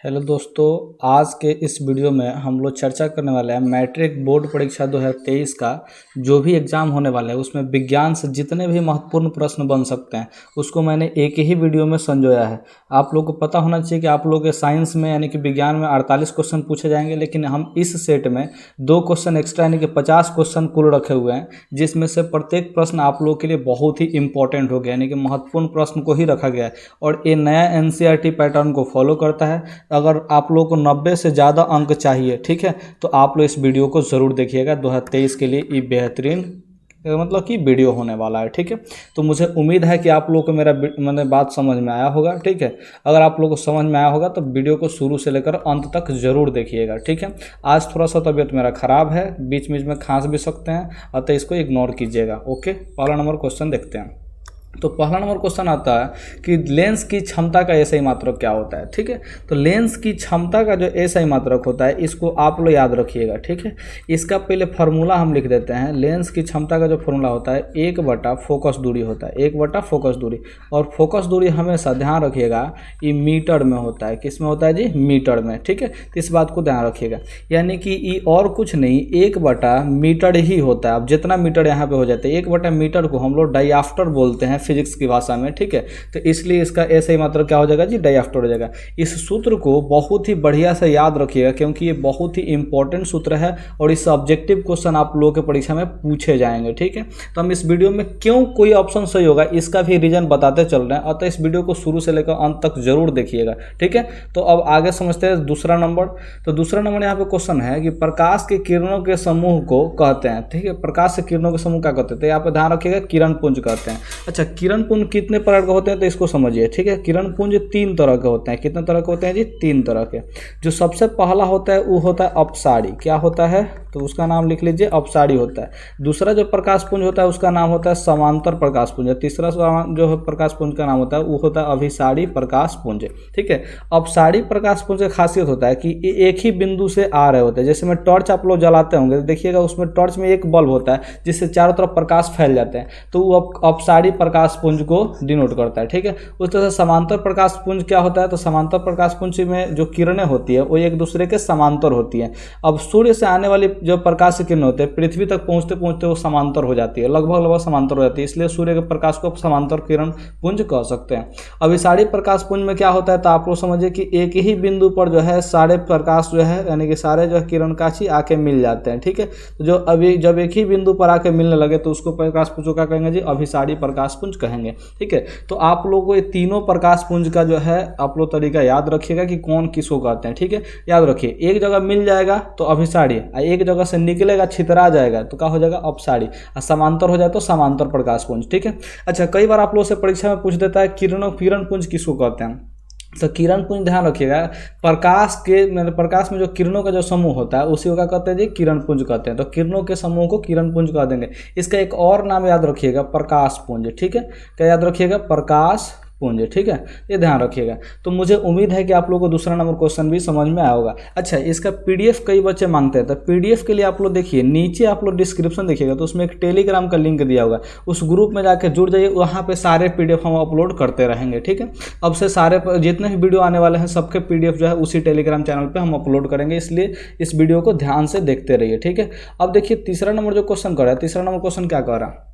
Hello दोस्तों, आज के इस वीडियो में हम लोग चर्चा करने वाले हैं मैट्रिक बोर्ड परीक्षा 2023 का जो भी एग्ज़ाम होने वाला है उसमें विज्ञान से जितने भी महत्वपूर्ण प्रश्न बन सकते हैं उसको मैंने एक ही वीडियो में संजोया है। आप लोगों को पता होना चाहिए कि आप लोगों के साइंस में यानी कि विज्ञान में 48 क्वेश्चन पूछे जाएंगे, लेकिन हम इस सेट में 2 क्वेश्चन एक्स्ट्रा यानी कि 50 क्वेश्चन कुल रखे हुए हैं, जिसमें से प्रत्येक प्रश्न आप लोगों के लिए बहुत ही इंपॉर्टेंट हो गया यानी कि महत्वपूर्ण प्रश्न को ही रखा गया है। और ये नया NCERT पैटर्न को फॉलो करता है। अगर आप लोगों को 90 से ज़्यादा अंक चाहिए, ठीक है, तो आप लोग इस वीडियो को ज़रूर देखिएगा। 2023 के लिए ये बेहतरीन मतलब कि वीडियो होने वाला है, ठीक है। तो मुझे उम्मीद है कि आप लोगों को मेरा बात समझ में आया होगा, ठीक है। अगर आप लोगों को समझ में आया होगा तो वीडियो को शुरू से लेकर अंत तक ज़रूर देखिएगा, ठीक है। आज थोड़ा सा तबीयत मेरा ख़राब है, बीच बीच में खांस भी सकते हैं, अतः इसको इग्नोर कीजिएगा, ओके। पहला नंबर क्वेश्चन देखते हैं। तो पहला नंबर क्वेश्चन आता है कि लेंस की क्षमता का एसआई मात्रक क्या होता है, ठीक है। तो लेंस की क्षमता का जो एसआई मात्रक होता है इसको आप लोग याद रखिएगा, ठीक है। इसका पहले फार्मूला हम लिख देते हैं। लेंस की क्षमता का जो फार्मूला होता है 1/, फोकस दूरी होता है, 1/, फोकस दूरी। और फोकस दूरी हमेशा ध्यान रखिएगा ये मीटर में होता है। किस में होता है जी? मीटर में, ठीक है। तो इस बात को ध्यान रखिएगा, यानी कि ये और कुछ नहीं 1/, मीटर ही होता है। अब जितना मीटर यहाँ पे हो जाता है 1/, मीटर को हम लोग डायआफ्टर बोलते हैं फिजिक्स की भाषा में, ठीक है। तो इसलिए इसका एसआई मात्रक क्या हो जाएगा जी? डायआफ्टर हो जाएगा। इस सूत्र को बहुत ही बढ़िया से याद रखिएगा क्योंकि ये बहुत ही इंपॉर्टेंट सूत्र है और इस ऑब्जेक्टिव क्वेश्चन आप लोगों के परीक्षा में पूछे जाएंगे, ठीक है। तो हम इस वीडियो में क्यों कोई ऑप्शन सही होगा इसका भी रीजन बताते चल रहे हैं, अतः इस वीडियो को शुरू से लेकर अंत तक जरूर देखिएगा, ठीक है। तो अब आगे समझते हैं दूसरा नंबर। तो दूसरा नंबर यहाँ पे क्वेश्चन है कि प्रकाश के किरणों के समूह को कहते हैं, ठीक है। प्रकाश से किरणों के समूह क्या कहते हैं? तो यहाँ पे ध्यान रखिएगा किरण पुंज कहते हैं। अच्छा, किरण पुंज कितने प्रकार के होते हैं तो इसको समझिए, ठीक है। किरण पुंज 3 तरह के होते हैं। कितने तरह के होते हैं जी? 3 तरह के। जो सबसे पहला होता है वो होता है अपसारी। क्या होता है? तो उसका नाम लिख लीजिए, अपसारी होता है। दूसरा जो प्रकाश पुंज होता है उसका नाम होता है समांतर प्रकाश पुंज। तीसरा जो प्रकाश पुंज का नाम होता है वो होता है अभिसारी प्रकाश पुंज, ठीक है। अपसारी प्रकाश पुंज की खासियत होता है कि एक ही बिंदु से आ रहे होते हैं। जैसे में टॉर्च आप लोग जलाते होंगे, देखिएगा उसमें टॉर्च में एक बल्ब होता है जिससे चारों तरफ प्रकाश फैल जाते हैं, तो वो अपसारी प्रकाश पुंज को डिनोट करता है, ठीक है। उस तरह से समांतर प्रकाश पुंज क्या होता है? तो समांतर प्रकाश पुंज में जो किरणें होती है वो एक दूसरे के समांतर होती हैं। अब सूर्य से आने वाली जो प्रकाश की किरण होते हैं पृथ्वी तक पहुंचते पहुंचते वो समांतर हो जाती है, लगभग समांतर हो जाती है, इसलिए सूर्य के प्रकाश को समांतर किरण पुंज कह सकते हैं। अभिसारी प्रकाश पुंज में क्या होता है? तो आप लोग समझिए कि एक ही बिंदु पर जो है सारे प्रकाश जो है यानी कि सारे जो है किरणकाशी आके मिल जाते हैं, ठीक है। तो जो अभी जब एक ही बिंदु पर आके मिलने लगे तो उसको प्रकाश पुंज क्या कहेंगे जी? अभिसारी प्रकाश पुंज कहेंगे, ठीक है। तो आप लोगों को ये तीनों प्रकाश पुंज का जो है आप लोग तरीका याद रखिएगा कि कौन किसको कहते हैं, ठीक है। याद रखिए, एक जगह मिल जाएगा तो अभिसारी, एक जगह से निकलेगा छितरा जाएगा तो क्या हो जाएगा? अपसारी, और समांतर हो जाए तो समांतर प्रकाश पुंज, ठीक है। अच्छा, कई बार आप लोगों से परीक्षा में पूछ देता है किरण पुंज किसको कहते हैं? तो किरण पुंज ध्यान रखिएगा, प्रकाश में जो किरणों का जो समूह होता है उसी को क्या कहते हैं जी? किरण पुंज कहते हैं। तो किरणों के समूह को किरण पुंज कह देंगे। इसका एक और नाम याद रखिएगा, प्रकाश पुंज, ठीक है। क्या याद रखिएगा? प्रकाश पुंज, ठीक है, ये ध्यान रखिएगा। तो मुझे उम्मीद है कि आप लोगों को दूसरा नंबर क्वेश्चन भी समझ में आया होगा। अच्छा, इसका पीडीएफ कई बच्चे मांगते हैं, तो पीडीएफ के लिए आप लोग देखिए नीचे आप लोग डिस्क्रिप्शन देखिएगा तो उसमें एक टेलीग्राम का लिंक दिया होगा, उस ग्रुप में जाकर जुड़ जाइए, वहाँ पे सारे पीडीएफ हम अपलोड करते रहेंगे, ठीक है। अब से सारे जितने भी वीडियो आने वाले हैं सबके पीडीएफ जो है उसी टेलीग्राम चैनल पर हम अपलोड करेंगे, इसलिए इस वीडियो को ध्यान से देखते रहिए, ठीक है। अब देखिए तीसरा नंबर जो क्वेश्चन कर रहा है, तीसरा नंबर क्वेश्चन क्या कर रहा है?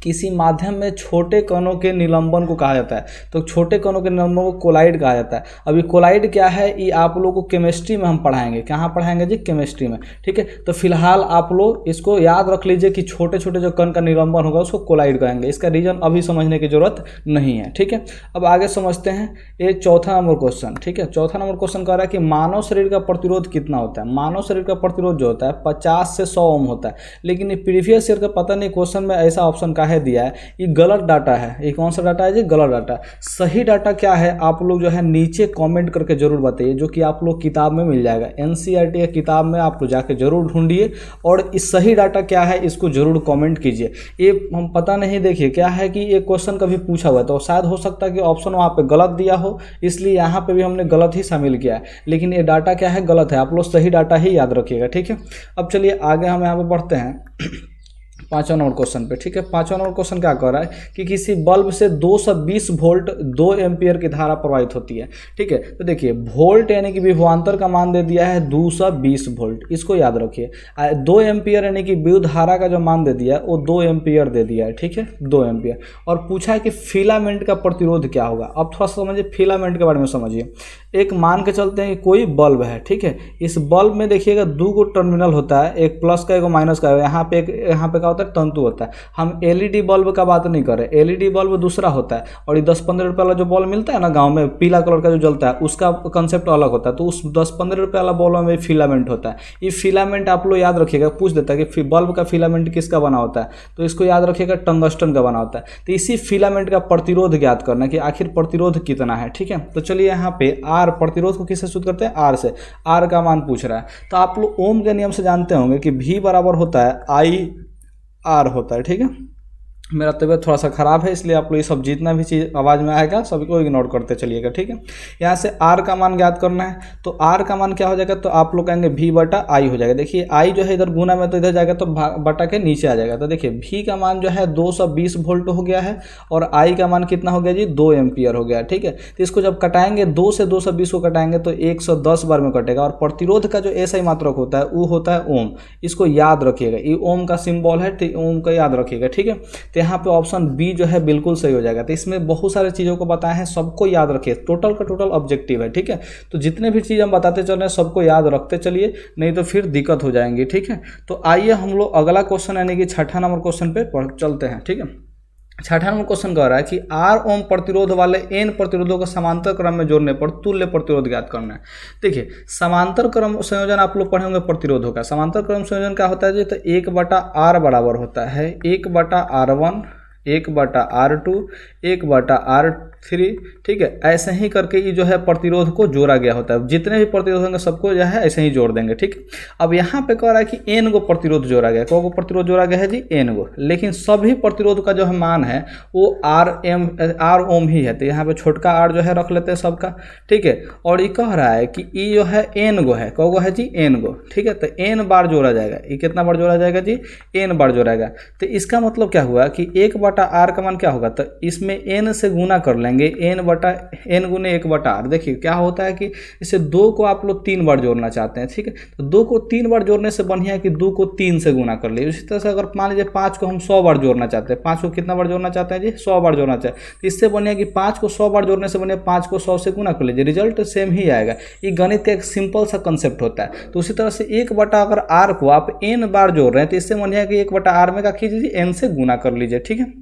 किसी माध्यम में छोटे कणों के निलंबन को कहा जाता है। तो छोटे कणों के निलंबन को कोलाइड कहा जाता है। अभी कोलाइड क्या है ये आप लोगों को केमिस्ट्री में हम पढ़ाएंगे। कहाँ पढ़ाएंगे जी? केमिस्ट्री में, ठीक है। तो फिलहाल आप लोग इसको याद रख लीजिए कि छोटे छोटे जो कण का निलंबन होगा उसको कोलाइड कहेंगे। इसका रीजन अभी समझने की जरूरत नहीं है, ठीक है। अब आगे समझते हैं ये चौथा नंबर क्वेश्चन, ठीक है। चौथा नंबर क्वेश्चन कह रहा है कि मानव शरीर का प्रतिरोध कितना होता है? मानव शरीर का प्रतिरोध जो होता है 50 से 100 ओम होता है, लेकिन ये प्रीवियस ईयर का पता नहीं क्वेश्चन में ऐसा ऑप्शन काहे दिया है, ये गलत डाटा है। ये कौन सा डाटा है जी? गलत डाटा। सही डाटा क्या है आप लोग जो है नीचे कमेंट करके जरूर बताइए, जो कि आप लोग किताब में मिल जाएगा। NCERT की किताब में आप लोग जाके जरूर ढूंढिए और इस सही डाटा क्या है इसको जरूर कमेंट कीजिए। ये हम पता नहीं, देखिए क्या है कि ये क्वेश्चन कभी पूछा हुआ है तो शायद हो सकता है कि ऑप्शन वहाँ पे गलत दिया हो, इसलिए यहाँ पे भी हमने गलत ही शामिल किया है, लेकिन ये डाटा क्या है? गलत है। आप लोग सही डाटा ही याद रखिएगा, ठीक है। अब चलिए आगे हम यहाँ पे बढ़ते हैं। पाँचवा नंबर क्वेश्चन पे, ठीक है। पाँचवा नंबर क्वेश्चन क्या कह रहा है कि किसी बल्ब से 220 वोल्ट 2 एम्पियर की धारा प्रवाहित होती है, ठीक है। तो देखिए वोल्ट यानी कि विभवांतर का मान दे दिया है 220 वोल्ट, इसको याद रखिए। 2 एम्पियर यानी कि विद्युत धारा का जो मान दे दिया है वो 2 एम्पियर दे दिया है, ठीक है, 2 एम्पियर। और पूछा है कि फिलामेंट का प्रतिरोध क्या होगा। अब थोड़ा सा समझिए फिलामेंट के बारे में समझिए। एक मान के चलते हैं कि कोई बल्ब है, ठीक है। इस बल्ब में देखिएगा 2 गो टर्मिनल होता है, एक प्लस का एक माइनस का। यहाँ पे क्या होता है, तंतु होता है। हम एलईडी बल्ब का बात नहीं कर रहे, एलईडी बल्ब दूसरा होता है। और ये 10-15 रुपये वाला जो बल्ब मिलता है ना गांव में, पीला कलर का जो जलता है, उसका कंसेप्ट अलग होता है। तो उस 10-15 रुपये वाला बल्ब में फिलामेंट होता है। ये फिलामेंट आप लोग याद रखिएगा, पूछ देता है कि बल्ब का फिलामेंट किसका बना होता है, तो इसको याद रखिएगा टंगस्टन का बना होता है। तो इसी फिलामेंट का प्रतिरोध ज्ञात करना है कि आखिर प्रतिरोध कितना है, ठीक है। तो चलिए यहाँ पे आर, प्रतिरोध को किससे सूत्र करते हैं, आर से। आर का मान पूछ रहा है, तो आप लोग ओम के नियम से जानते होंगे कि V बराबर होता है आई आर होता है, ठीक है। मेरा तबीयत थोड़ा सा ख़राब है, इसलिए आप लोग ये सब जितना भी चीज़ आवाज़ में आएगा सभी को इग्नोर करते चलिएगा, ठीक है। यहाँ से आर का मान ज्ञात करना है, तो आर का मान क्या हो जाएगा, तो आप लोग कहेंगे V बटा आई हो जाएगा। देखिए आई जो है इधर गुना में, तो इधर जाएगा तो बटा के नीचे आ जाएगा। तो देखिए V का मान जो है 220 वोल्ट हो गया है, और आई का मान कितना हो गया जी, 2 एम्पियर हो गया, ठीक है। तो इसको जब कटाएंगे 2 से 220 को कटाएंगे तो 110 बार में कटेगा। और प्रतिरोध का जो ऐसा ही मात्रक होता है वो होता है ओम, इसको याद रखिएगा। ये ओम का सिंबल है, तो ओम का याद रखिएगा, ठीक है। तो यहाँ पे ऑप्शन बी जो है बिल्कुल सही हो जाएगा। तो इसमें बहुत सारी चीज़ों को बताए हैं, सबको याद रखिए। टोटल का टोटल ऑब्जेक्टिव है, ठीक है। तो जितने भी चीज़ हम बताते चल रहे हैं सबको याद रखते चलिए, नहीं तो फिर दिक्कत हो जाएंगी, ठीक है। तो आइए हम लोग अगला क्वेश्चन यानी कि 6ठा नंबर क्वेश्चन पे चलते हैं, ठीक है। 6ठा नंबर क्वेश्चन कह रहा है कि आर ओम प्रतिरोध वाले एन प्रतिरोधों को समांतर क्रम में जोड़ने पर तुल्य प्रतिरोध ज्ञात करना है। देखिए समांतर क्रम संयोजन आप लोग पढ़े होंगे प्रतिरोधों का। समांतर क्रम संयोजन क्या होता है जी, तो 1/r बराबर होता है 1/r1, 1/r2, 1/r3, ठीक है। ऐसे ही करके ये जो है प्रतिरोध को जोड़ा गया होता है। जितने भी प्रतिरोध होंगे सबको जो है ऐसे ही जोड़ देंगे, ठीक है। अब यहाँ पे कह रहा है कि एन गो प्रतिरोध जोड़ा गया। कौ गो प्रतिरोध जोड़ा गया है जी, एन गो। लेकिन सभी प्रतिरोध का जो है मान है वो आर ओम ही है। तो यहाँ पे छोटका आर जो है रख लेते हैं सबका, ठीक है। और ये कह रहा है कि ये जो है एन गो है, कौ गो है जी, एन गो, ठीक है। तो एन बार जोड़ा जाएगा। ये कितना बार जोड़ा जाएगा जी, एन बार जोड़ाएगा। तो इसका मतलब क्या हुआ कि 1/r का मान क्या होगा, तो इसमें n से गुना कर लेंगे, n गुने 1/r। देखिए क्या होता है कि इसे 2 को आप लोग 3 बार जोड़ना चाहते हैं, ठीक है। तो 2 को 3 बार जोड़ने से बढ़िया है कि 2 को 3 से गुना कर लीजिए। इसी तरह से अगर मान लीजिए 5 को हम 100 बार जोड़ना चाहते हैं, 5 को कितना बार जोड़ना चाहते हैं जी, 100 बार जोड़ना चाहते हैं। तो इससे बढ़िया कि 5 को 100 बार जोड़ने से बढ़िया 5 को 100 से गुना कर लीजिए, रिजल्ट सेम ही आएगा। ये गणित का एक सिंपल सा कंसेप्ट होता है। तो उसी तरह से 1/r अगर r को आप n बार जोड़ रहे हैं तो इससे बढ़िया है कि 1/r में क्या कीजिए, n से गुना कर लीजिए, ठीक है।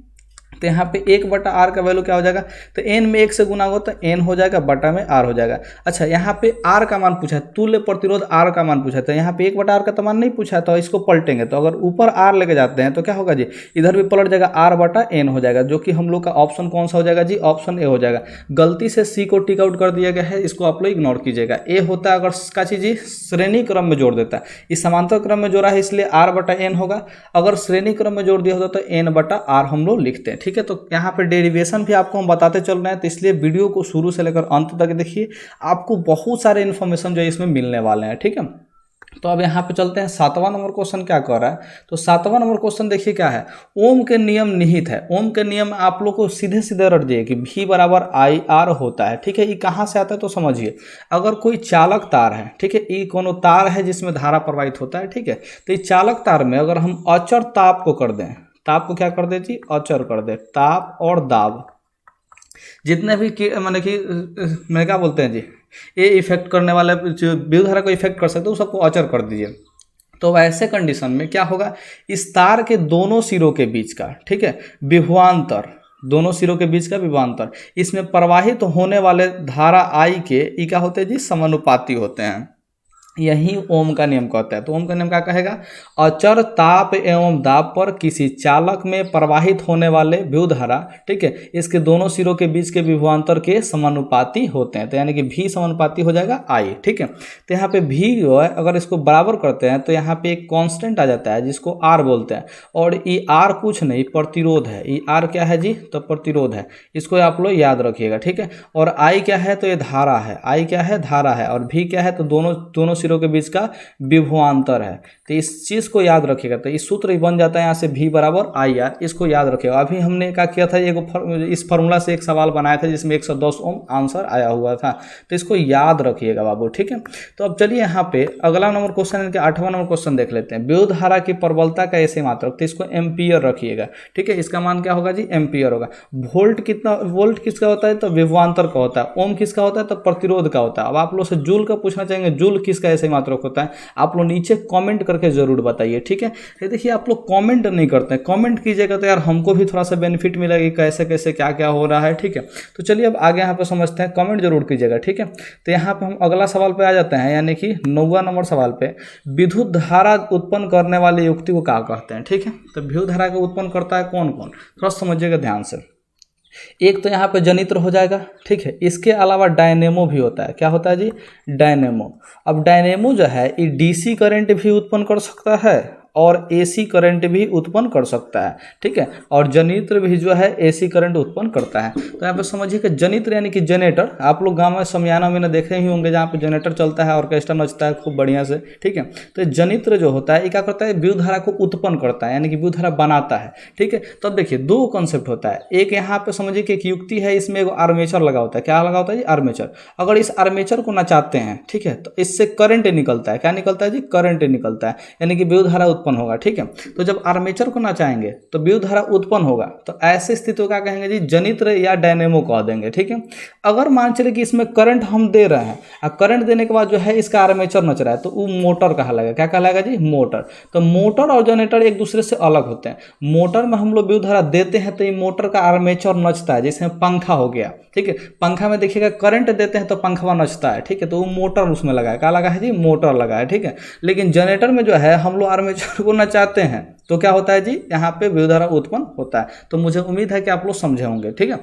तो यहाँ पे 1/r का वैल्यू क्या हो जाएगा, तो n में 1 से गुना होगा तो n हो जाएगा, बटा में r हो जाएगा। अच्छा यहाँ पे r का मान पूछा है, तुल्य प्रतिरोध r का मान पूछा है। तो यहाँ पे 1/r का तो मान नहीं पूछा है, तो इसको पलटेंगे। तो अगर ऊपर r लेके जाते हैं तो क्या होगा जी, इधर भी पलट जाएगा, r/n हो जाएगा, जो कि हम लोग का ऑप्शन कौन सा हो जाएगा जी, ऑप्शन ए हो जाएगा। गलती से सी को टिक आउट कर दिया गया है, इसको आप लोग इग्नोर कीजिएगा। ए होता है अगर का चीज जी श्रेणी क्रम में जोड़ देता है, इस समांतर क्रम में जोड़ा है इसलिए r/n होगा। अगर श्रेणी क्रम में जोड़ दिया होता तो n/r हम लोग लिखते हैं, ठीक है। तो यहाँ पे डेरिवेशन भी आपको हम बताते चल रहे हैं, तो इसलिए वीडियो को शुरू से लेकर अंत तक देखिए, आपको बहुत सारे इन्फॉर्मेशन जो है इसमें मिलने वाले हैं, ठीक है। तो अब यहाँ पे चलते हैं 7वां नंबर क्वेश्चन क्या कह रहा है। तो 7वां नंबर क्वेश्चन देखिए क्या है, ओम के नियम निहित है। ओम के नियम आप लोग को सीधे सीधे रट दिए कि V बराबर आई आर होता है, ठीक है। ये कहाँ से आता है तो समझिए, अगर कोई चालक तार है, ठीक है, ये कोनो तार है जिसमें धारा प्रवाहित होता है, ठीक है। तो ये चालक तार में अगर हम अचर ताप को कर दें, ताप को क्या कर दे जी, अचर कर दे, ताप और दाब जितने भी माने कि मैं क्या बोलते हैं जी, ये इफेक्ट करने वाले जो विद्युत धारा को इफेक्ट कर सकते हैं उसको अचर कर दीजिए। तो वैसे कंडीशन में क्या होगा, इस तार के दोनों सिरों के बीच का, ठीक है, विभवांतर, दोनों सिरों के बीच का विभवांतर, इसमें प्रवाहित होने वाले धारा आई के ई क्या होते हैं जी, समानुपाती होते हैं। यही ओम का नियम कहता है। तो ओम का नियम क्या कहेगा, अचर ताप एवं दाब पर किसी चालक में प्रवाहित होने वाले विद्युत धारा, ठीक है, इसके दोनों सिरों के बीच के विभवांतर के समानुपाती होते हैं। तो यानी कि V समानुपाती हो जाएगा I, ठीक है। तो यहाँ पे V जो है अगर इसको बराबर करते हैं तो यहाँ पे एक कांस्टेंट आ जाता है जिसको R बोलते हैं, और ये R कुछ नहीं प्रतिरोध है। ये R क्या है जी, तो प्रतिरोध है, इसको आप लोग याद रखिएगा, ठीक है। और I क्या है, तो ये धारा है, I क्या है, धारा है, और V क्या है, तो दोनों सिरों के बीच का विभवांतर है। तो इस चीज़ को याद रखिएगा। तो इस सूत्र बन जाता है यहाँ से V बराबर IR, इसको याद रखिएगा। अभी हमने क्या किया था, इस फार्मूला से एक सवाल बनाया था जिसमें 110 ओम आंसर आया हुआ था, तो इसको याद रखिएगा बाबू, ठीक है। तो अब चलिए यहाँ पे अगला नंबर क्वेश्चन यानी कि 8वां नंबर क्वेश्चन देख लेते हैं। विद्युत धारा की प्रबलता का ऐसे मात्रक, तो इसको एम्पियर रखिएगा, ठीक है। इसका मान क्या होगा जी, एम्पियर होगा। वोल्ट किसका होता है, तो विभवांतर का होता है। ओम किसका होता है, तो प्रतिरोध का होता है। अब आप लोग से जूल का पूछना चाहेंगे, जूल किसका ऐसे मात्रक होता है, आप लोग नीचे कमेंट करके जरूर बताइए, ठीक है। ये देखिए आप लोग कमेंट नहीं करते हैं, कमेंट कीजिएगा तो यार हमको भी थोड़ा सा बेनिफिट मिलेगा, कैसे कैसे क्या क्या हो रहा है, ठीक है। तो चलिए अब आगे यहाँ पे समझते हैं, कमेंट जरूर कीजिएगा, ठीक है। तो यहाँ पे हम अगला सवाल पे आ जाते हैं, यानी कि 9वां नंबर सवाल पे, विद्युत धारा उत्पन्न करने वाली युक्ति को क्या कहते हैं, ठीक है। तो विद्युत धारा को उत्पन्न करता है कौन कौन, थोड़ा समझिएगा ध्यान से। एक तो यहाँ पे जनित्र हो जाएगा, ठीक है। इसके अलावा डायनेमो भी होता है, क्या होता है जी, डायनेमो। अब डायनेमो जो है ये DC करंट भी उत्पन्न कर सकता है और AC करंट भी उत्पन्न कर सकता है, ठीक है। और जनित्र भी जो है AC करंट उत्पन्न करता है। तो यहाँ पे समझिए कि जनित्र यानी कि जनरेटर, आप लोग गाँव में समियाना में देखे ही होंगे जहाँ पे जनरेटर चलता है, ऑर्केस्ट्रा नचता है खूब बढ़िया से, ठीक है। तो जनित्र जो होता है ये क्या करता है, विद्युत धारा को उत्पन्न करता है, यानी कि विद्युत धारा बनाता है, ठीक है। तो अब देखिए दो कॉन्सेप्ट होता है, एक यहाँ पे समझिए कि एक युक्ति है, इसमें एक आर्मेचर लगा होता है, क्या लगा होता है जी, आर्मेचर। अगर इस आर्मेचर को नचाते हैं, ठीक है, तो इससे करंट निकलता है, क्या निकलता है जी, करंट निकलता है, यानी कि विद्युत धारा उत्पन्न होगा, ठीक है। तो जब आर्मेचर को नचाएंगे तो विद्युत धारा उत्पन्न होगा, तो ऐसे स्थिति को क्या कहेंगे जी, जनित्र या डायनेमो कह देंगे, ठीक है। अगर मान चले कि इसमें करंट हम दे रहे हैं और करंट देने के बाद जो है इसका आर्मेचर नच रहा है, तो वो मोटर कहलाएगा, क्या कहलाएगा जी, मोटर। तो मोटर और जनरेटर एक दूसरे से अलग होते हैं। मोटर में हम लोग विद्युत धारा देते हैं तो ये मोटर का आर्मेचर नचता है, जैसे पंखा हो गया, ठीक है। पंखा में देखिएगा करंट देते हैं तो पंखा नचता है, ठीक है। तो वो मोटर उसमें लगा है, क्या लगा है जी, मोटर लगा है, ठीक है। लेकिन जनरेटर में जो है हम लोग आर्मेचर को नचाते हैं तो क्या होता है जी, यहाँ पे विद्युत धारा उत्पन्न होता है। तो मुझे उम्मीद है कि आप लोग समझे होंगे, ठीक है।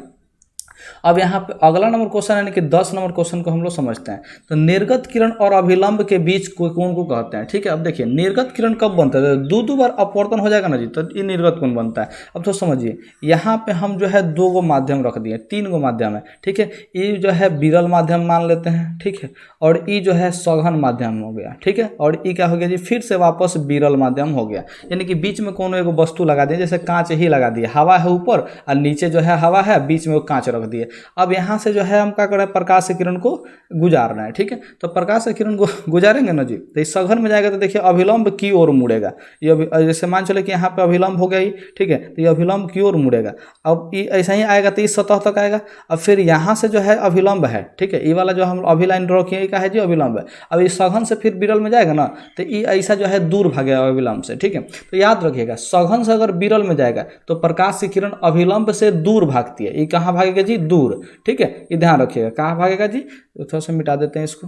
अब यहाँ पे अगला नंबर क्वेश्चन यानी कि 10 नंबर क्वेश्चन को हम लोग समझते हैं। तो निर्गत किरण और अभिलंब के बीच को कौन को कहते हैं, ठीक है। अब देखिए निर्गत किरण कब बनता है, दो बार अपवर्तन हो जाएगा ना जी, तो ये निर्गत कौन बनता है। अब तो समझिए यहाँ पे हम जो है 2 गो माध्यम रख दिए, 3 गो माध्यम है, ठीक है। ये जो है विरल माध्यम मान लेते हैं, ठीक है। और ये जो है सघन माध्यम हो गया, ठीक है। और ये क्या हो गया जी, फिर से वापस विरल माध्यम हो गया, यानी कि बीच में कोनो एगो वस्तु लगा दिए, जैसे कांच ही लगा दिए, हवा है ऊपर और नीचे जो है हवा है, बीच में वो कांच रख दिए। अब यहाँ से जो है हम क्या कर रहे हैं, प्रकाश किरण को गुजार रहे हैं, ठीक है। तो प्रकाश किरण को गुजारेंगे ना जी, तो इस सघन में जाएगा तो देखिए अभिलंब की ओर मुड़ेगा। ये जैसे मान चले कि यहाँ पे अभिलंब हो गया ही, ठीक है, तो ये अभिलंब की ओर मुड़ेगा। अब ये ऐसा ही आएगा तो इस सतह तक आएगा। अब फिर यहाँ से जो है अभिलंब है, ठीक है, ये वाला जो हम अभी लाइन ड्रॉ किए का है जी अभिलंब है। अब इस सघन से फिर विरल में जाएगा ना, तो ये ऐसा जो है दूर भागेगा अभिलंब से, ठीक है। तो याद रखिएगा सघन से अगर विरल में जाएगा तो प्रकाश की किरण अभिलंब से दूर भागती है। ये कहाँ भागेगा जी, दूर, ठीक है। ये ध्यान रखिएगा कहाँ भागेगा जी, तो थोड़ा सा मिटा देते हैं इसको।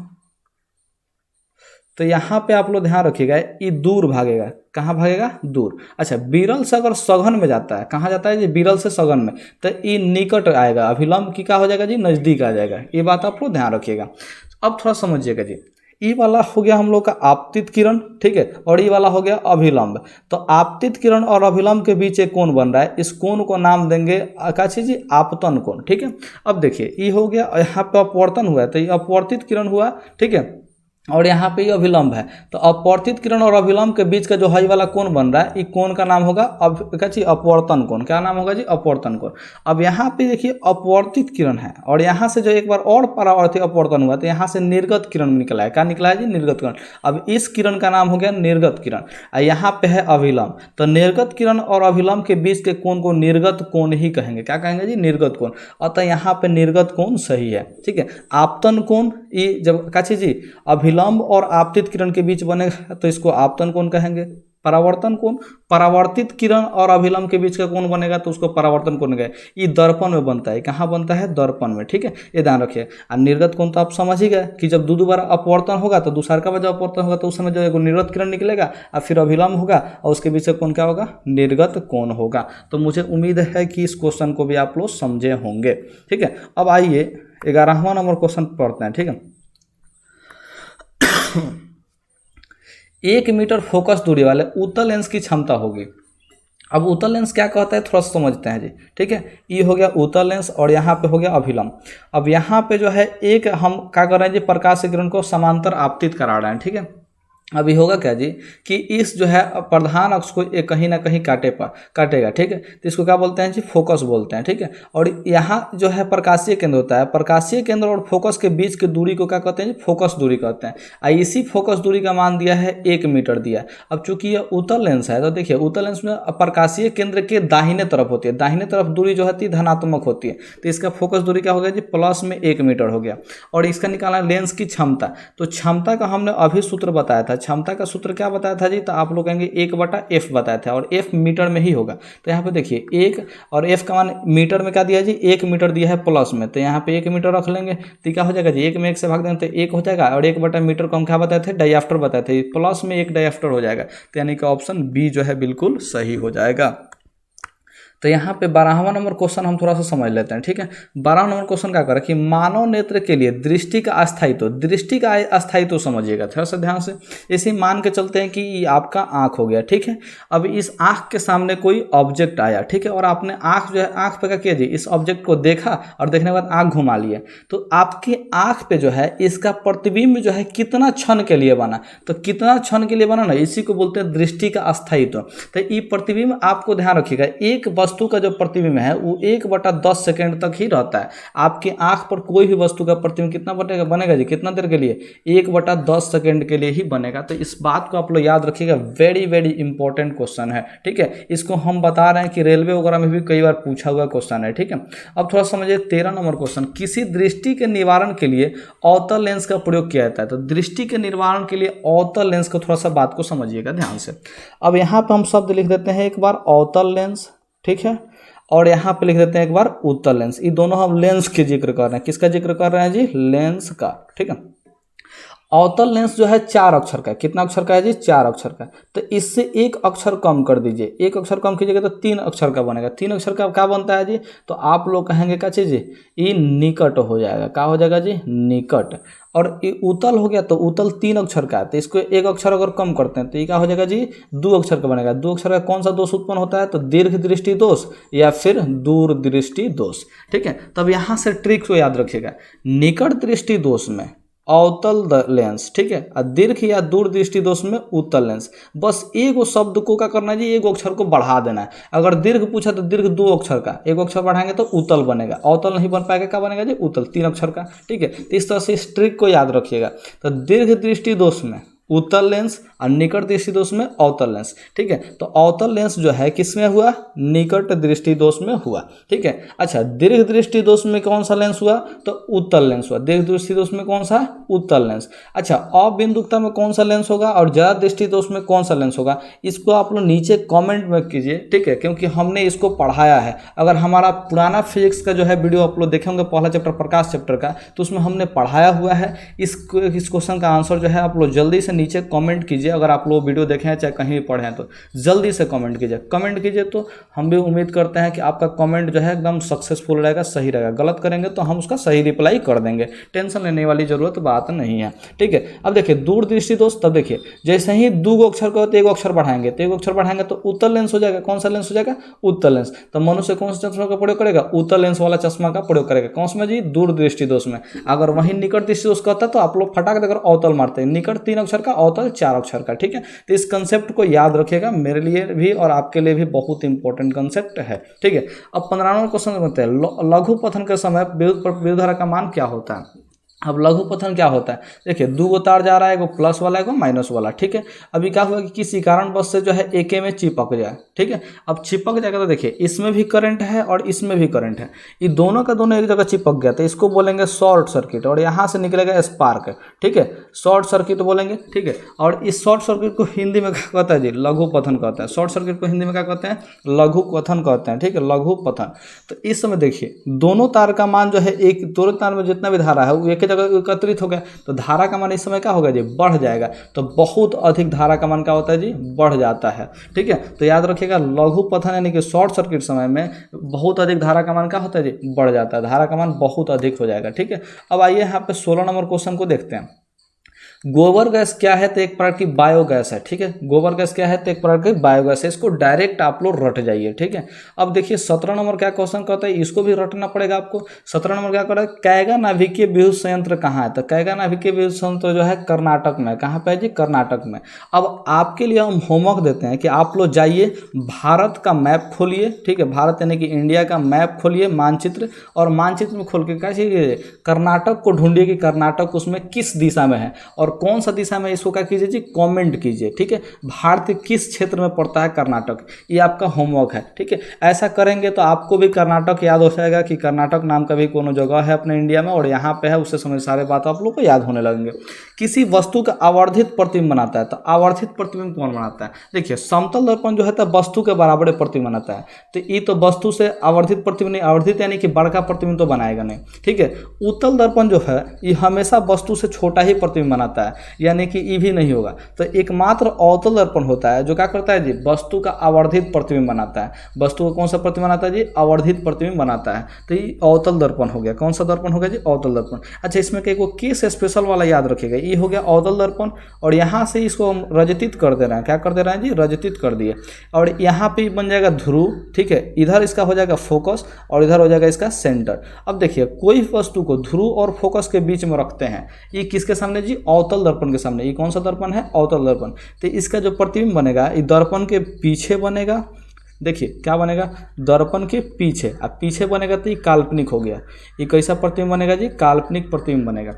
तो यहाँ पे आप लोग ध्यान रखिएगा ये दूर भागेगा, कहाँ भागेगा, दूर। अच्छा विरल से अगर सघन में जाता है, कहाँ जाता है जी, विरल से सघन में, तो ये निकट आएगा, अभिलंब की क्या हो जाएगा जी, नज़दीक आ जाएगा। ये बात आप लोग ध्यान रखिएगा। अब थोड़ा समझिएगा जी, ये वाला हो गया हम लोग का आपतित किरण, ठीक है, और ये वाला हो गया अभिलंब। तो आपतित किरण और अभिलंब के बीच एक कोण बन रहा है, इस कोण को नाम देंगे आकाशी जी आपतन कोण, ठीक है। अब देखिए ये हो गया, यहाँ पे अपवर्तन हुआ है तो ये अपवर्तित किरण हुआ, ठीक है, और यहाँ पे ये अभिलंब है। तो अपवर्तित किरण और अभिलंब के बीच का जो हाई वाला कोण बन रहा है, ये कोण का नाम होगा अपवर्तन कोण। क्या नाम होगा जी, अपवर्तन कोण। अब यहाँ पे देखिए अपवर्तित किरण है और यहाँ से जो एक बार और परावर्तित अपवर्तन हुआ तो यहाँ से निर्गत किरण निकला है। क्या निकला है जी, निर्गत किरण। अब इस किरण का नाम हो गया निर्गत किरण, यहाँ पे है अभिलंब। तो निर्गत किरण और अभिलंब के बीच के कोण को निर्गत कोण ही कहेंगे। क्या कहेंगे जी, निर्गत कोण। अतः यहाँ पे निर्गत कोण सही है, ठीक है। आपतन कोण ये जब काची जी अभिलंब और आपतित किरण के बीच बनेगा तो इसको आपतन कोण कहेंगे। परावर्तन कोण, परावर्तित किरण और अभिलंब के बीच का कोण बनेगा तो उसको परावर्तन कोण कहेंगे। ये दर्पण में बनता है, कहाँ बनता है, दर्पण में, ठीक है। ये ध्यान रखिए। और निर्गत कोण तो आप समझ ही गए कि जब दो बार अपवर्तन होगा तो दूसरा का जब अपवर्तन होगा तो उस समय जो है निर्गत किरण निकलेगा और फिर अभिलंब होगा और उसके बीच का कोण क्या होगा, निर्गत कोण होगा। तो मुझे उम्मीद है कि इस क्वेश्चन को भी आप लोग समझे होंगे, ठीक है। अब आइए 11वां नंबर क्वेश्चन पढ़ते हैं, ठीक है। 1 मीटर फोकस दूरी वाले उत्तल लेंस की क्षमता होगी अब उत्तल लेंस क्या कहता है थोड़ा सा समझते हैं जी। ठीक है, ये हो गया उत्तल लेंस और यहाँ पे हो गया अभिलंब। अब यहाँ पे जो है एक हम क्या कर रहे हैं जी, प्रकाश की किरण को समांतर आपतित करा रहे हैं। ठीक है, अभी होगा क्या जी कि इस जो है प्रधान अक्ष को ये कहीं ना कहीं काटेगा। ठीक है, तो इसको क्या बोलते हैं जी, फोकस बोलते हैं। ठीक है, और यहाँ जो है प्रकाशीय केंद्र होता है, प्रकाशीय केंद्र और फोकस के बीच की दूरी को क्या कहते हैं जी, फोकस दूरी कहते हैं। इसी फोकस दूरी का मान दिया है 1 मीटर दिया। अब चूंकि ये उत्तल लेंस है तो देखिए उत्तल लेंस में प्रकाशीय केंद्र के दाहिने तरफ होती है, दाहिने तरफ दूरी जो होती है धनात्मक होती है, तो इसका फोकस दूरी क्या हो गया जी, प्लस में 1 मीटर हो गया। और इसका निकालना लेंस की क्षमता, तो क्षमता का हमने अभी सूत्र बताया था। क्षमता का सूत्र क्या बताया था जी, तो आप लोग कहेंगे 1/f बताया था और f मीटर में ही होगा। तो यहाँ पे देखिए 1 और f का मान मीटर में क्या दिया जी, 1 मीटर दिया है प्लस में, तो यहाँ पे 1 मीटर रख लेंगे तो क्या हो जाएगा जी, 1 में 1 से भाग देंगे तो 1 हो जाएगा। और 1/मीटर को हम क्या बताए थे, डायफ्टर बताए थे, प्लस में 1 डायफ्टर हो जाएगा। तो यानी कि ऑप्शन बी जो है बिल्कुल सही हो जाएगा। तो यहाँ पे 12वां नंबर क्वेश्चन हम थोड़ा सा समझ लेते हैं। ठीक है, 12वां नंबर क्वेश्चन क्या कर रहा है कि मानव नेत्र के लिए दृष्टि का अस्थायित्व, दृष्टि का अस्थायित्व समझिएगा थोड़ा सा ध्यान से। इसे मान के चलते हैं कि ये आपका आंख हो गया। ठीक है, अब इस आंख के सामने कोई ऑब्जेक्ट आया, ठीक है, और आपने आंख जो है आंख पे क्या किया जी, इस ऑब्जेक्ट को देखा और देखने के बाद आंख घुमा लिए, तो आपकी आंख पे जो है इसका प्रतिबिंब जो है कितना क्षण के लिए बना, तो कितना क्षण के लिए बना ना, इसी को बोलते हैं दृष्टि का अस्थायित्व। तो ये प्रतिबिंब आपको ध्यान रखिएगा, एक वस्तु का जो प्रतिबिंब है वो 1/10 सेकेंड तक ही रहता है। आपकी आंख पर कोई भी वस्तु का प्रतिबिंब कितना बनेगा जी, कितना देर के लिए, 1/10 सेकेंड के लिए ही बनेगा। तो इस बात को आप लोग याद रखिएगा, वेरी वेरी इंपॉर्टेंट क्वेश्चन है। ठीक है, इसको हम बता रहे हैं कि रेलवे वगैरह में भी कई बार पूछा हुआ क्वेश्चन है। ठीक है, अब थोड़ा समझिए 13 नंबर क्वेश्चन, किसी दृष्टि के निवारण के लिए अवतल लेंस का प्रयोग किया जाता है। तो दृष्टि के निवारण के लिए अवतल लेंस को थोड़ा सा बात को समझिएगा ध्यान से। अब यहाँ पे हम शब्द लिख देते हैं एक बार अवतल लेंस, ठीक है, और यहाँ पे लिख देते हैं एक बार उत्तल लेंस। ये दोनों हम लेंस के जिक्र कर रहे हैं, किसका जिक्र कर रहे हैं जी, लेंस का। ठीक है, अवतल लेंस जो है 4 अक्षर का, कितना अक्षर का है जी, 4 अक्षर का। तो इससे एक अक्षर कम कर दीजिए, एक अक्षर कम कीजिएगा तो 3 अक्षर का बनेगा। 3 अक्षर का क्या बनता है जी, तो आप लोग कहेंगे क्या चीज, ये निकट हो जाएगा। क्या हो जाएगा जी, निकट। और ये उतल हो गया, तो उतल 3 अक्षर का है, तो इसको एक अक्षर अगर कम करते हैं तो ये क्या हो जाएगा जी, 2 अक्षर का बनेगा। 2 अक्षर का कौन सा दोष उत्पन्न होता है, तो दीर्घ दृष्टि दोष या फिर दूर दृष्टि दोष। ठीक है, तब यहाँ से ट्रिक को याद रखिएगा, निकट दृष्टि दोष में अवतल लेंस, ठीक है, और दीर्घ या दूर दृष्टि दोष में उत्तल लेंस। बस एक शब्द को क्या करना है जी, एक अक्षर को बढ़ा देना है। अगर दीर्घ पूछा तो दीर्घ 2 अक्षर का, एक अक्षर बढ़ाएंगे तो उत्तल बनेगा, अवतल नहीं बन पाएगा, क्या बनेगा जी, उत्तल 3 अक्षर का। ठीक है, तो इस तरह से इस ट्रिक को याद रखिएगा। तो दीर्घ दृष्टि दोष में उत्तल लेंस और निकट दृष्टि दोष में अवतल लेंस। ठीक है, तो अवतल लेंस जो है किसमें हुआ, निकट दृष्टि दोष में हुआ। ठीक है, अच्छा दीर्घ दृष्टि दोष में कौन सा लेंस हुआ, तो उत्तल लेंस हुआ। दीर्घ दृष्टि दोष में कौन सा, उत्तल लेंस। अच्छा अबिंदुकता में कौन सा लेंस होगा और ज्यादा दृष्टि दोष में कौन सा लेंस होगा, इसको आप लोग नीचे कॉमेंट में कीजिए। ठीक है, क्योंकि हमने इसको पढ़ाया है। अगर हमारा पुराना फिजिक्स का जो है वीडियो आप लोग देखे होंगे, पहला चैप्टर प्रकाश चैप्टर का, तो उसमें हमने पढ़ाया हुआ है। इस क्वेश्चन का आंसर जो है आप लोग जल्दी से नीचे कमेंट कीजिए। अगर आप लोग वीडियो देखें चाहे कहीं भी पढ़े हैं तो जल्दी से कमेंट कीजिए, तो हम भी उम्मीद करते हैं कि आपका कमेंट जो है एकदम सक्सेसफुल रहेगा, सही रहेगा। गलत करेंगे तो हम उसका सही रिप्लाई कर देंगे, टेंशन लेने वाली जरूरत बात नहीं है। ठीक है, अब देखिए दूर दृष्टि दोष, तब देखिए जैसे ही 2 अक्षर को तो 1 अक्षर बढ़ाएंगे, तो 1 अक्षर बढ़ाएंगे तो उत्तल लेंस हो जाएगा। कौन सा लेंस हो जाएगा, उत्तल लेंस। तो मनुष्य कौन सा चश्मा का प्रयोग करेगा, उत्तल लेंस वाला चश्मा का प्रयोग करेगा। कौन सा जी, दूर दृष्टि दोष में। अगर वही निकट दृष्टि दोष कहता तो आप लोग फटाक देकर अवतल मारते हैं। निकट 3 अक्षर का, अवतल 4 अक्षर का। ठीक है, तो इस कंसेप्ट को याद रखिएगा, मेरे लिए भी और आपके लिए भी बहुत इंपॉर्टेंट कंसेप्ट है। ठीक है, अब 15वां क्वेश्चन बनते हैं, लघु पथन के समय विद्युत धारा का मान क्या होता है। अब लघु पथन क्या होता है, देखिए 2 तार जा रहा है, एगो प्लस वाला एगो माइनस वाला। ठीक है, अभी क्या हुआ कि किसी कारणवश से जो है एक में चिपक जाए। ठीक है, अब चिपक जाएगा तो देखिए इसमें भी करंट है और इसमें भी करंट है, ये दोनों का दोनों एक जगह चिपक गया, तो इसको बोलेंगे शॉर्ट सर्किट और यहाँ से निकलेगा स्पार्क। ठीक है, शॉर्ट सर्किट बोलेंगे। ठीक है, और इस शॉर्ट सर्किट को हिंदी में क्या कहता है जी, लघु पथन कहता है। शॉर्ट सर्किट को हिंदी में क्या कहते हैं, लघु पथन कहते हैं। ठीक है, लघु पथन। तो इस समय देखिए दोनों तार का मान जो है, एक दोनों तार में जितना भी धारा है वो एक जगह एकत्रित हो गया, तो धारा का मान इस समय क्या होगा जी, बढ़ जाएगा। तो बहुत अधिक धारा का मान क्या होता है जी, बढ़ जाता है। ठीक है, तो याद रखिएगा लघु पथन यानी कि शॉर्ट सर्किट समय में बहुत अधिक धारा का मान क्या होता है जी, बढ़ जाता है, धारा का मान बहुत अधिक हो जाएगा। ठीक है, अब आइए यहाँ पे 16 नंबर क्वेश्चन को देखते हैं। गोबर गैस क्या है? तो एक प्रकार की बायोगैस है, ठीक है। गोबर गैस क्या है? तो एक प्रकार की बायोगैस है। इसको डायरेक्ट आप लोग रट जाइए, ठीक है। अब देखिए 17 नंबर क्या क्वेश्चन कहता है, इसको भी रटना पड़ेगा आपको। 17 नंबर क्या कर रहा है, कैगा नाभिकीय विद्युत संयंत्र कहाँ है? तो कैगा नाभिकीय विद्युत संयंत्र जो है कर्नाटक में। कहाँ पे है जी? कर्नाटक में। अब आपके लिए हम होमवर्क देते हैं कि आप लोग जाइए, भारत का मैप खोलिए, ठीक है, भारत यानी कि इंडिया का मैप खोलिए, मानचित्र, और मानचित्र में खोल के क्या चाहिए, कर्नाटक को ढूंढिए कि कर्नाटक उसमें किस दिशा में है और कौन सा दिशा में। इसको क्या कीजिए जी, कमेंट कीजिए, ठीक है। भारत के किस क्षेत्र में पड़ता है कर्नाटक, ये आपका होमवर्क है, ठीक है। ऐसा करेंगे तो आपको भी कर्नाटक याद हो जाएगा कि कर्नाटक नाम का भी कोनो जगह है अपने इंडिया में और यहाँ पे है, उससे समय सारे बात आप लोग को याद होने लगेंगे। किसी वस्तु का आवर्धित प्रतिबिंब बनाता है, तो आवर्धित प्रतिबिंब कौन बनाता है? देखिए समतल दर्पण जो है तो वस्तु के बराबर प्रतिबिंब बनाता है, तो ये तो वस्तु से आवर्धित प्रतिबिंब नहीं, आवर्धित यानी कि बड़का प्रतिबिंब तो बनाएगा नहीं, ठीक है। उत्तल दर्पण जो है ये हमेशा वस्तु से छोटा ही प्रतिबिंब बनाता है, यानी कि ये भी नहीं होगा। तो एकमात्र अवतल दर्पण होता है जो क्या करता है जी, वस्तु का आवर्धित प्रतिबिंब बनाता है। वस्तु का कौन सा प्रतिबिंब बनाता है जी? आवर्धित प्रतिबिंब बनाता है। तो ये अवतल दर्पण हो गया। कौन सा दर्पण हो गया जी? अवतल दर्पण। अच्छा, इसमें एक वो केस स्पेशल वाला याद रखिएगा, ये हो गया अवतल दर्पण, और यहाँ से इसको हम रजतित कर दे रहे हैं। क्या कर दे रहे हैं जी? रजतित कर दिए। और यहाँ पे बन जाएगा ध्रुव, ठीक है, इधर इसका हो जाएगा फोकस और इधर हो जाएगा इसका सेंटर। अब देखिए कोई वस्तु को ध्रुव और फोकस के बीच में रखते हैं, ये किसके सामने जी? अवतल दर्पण के सामने। ये कौन सा दर्पण है? अवतल दर्पण। तो इसका जो प्रतिबिंब बनेगा ये दर्पण के पीछे बनेगा। देखिए क्या बनेगा, दर्पण के पीछे। अब पीछे बनेगा तो ये काल्पनिक हो गया। ये कैसा प्रतिबिंब बनेगा जी? काल्पनिक प्रतिबिंब बनेगा।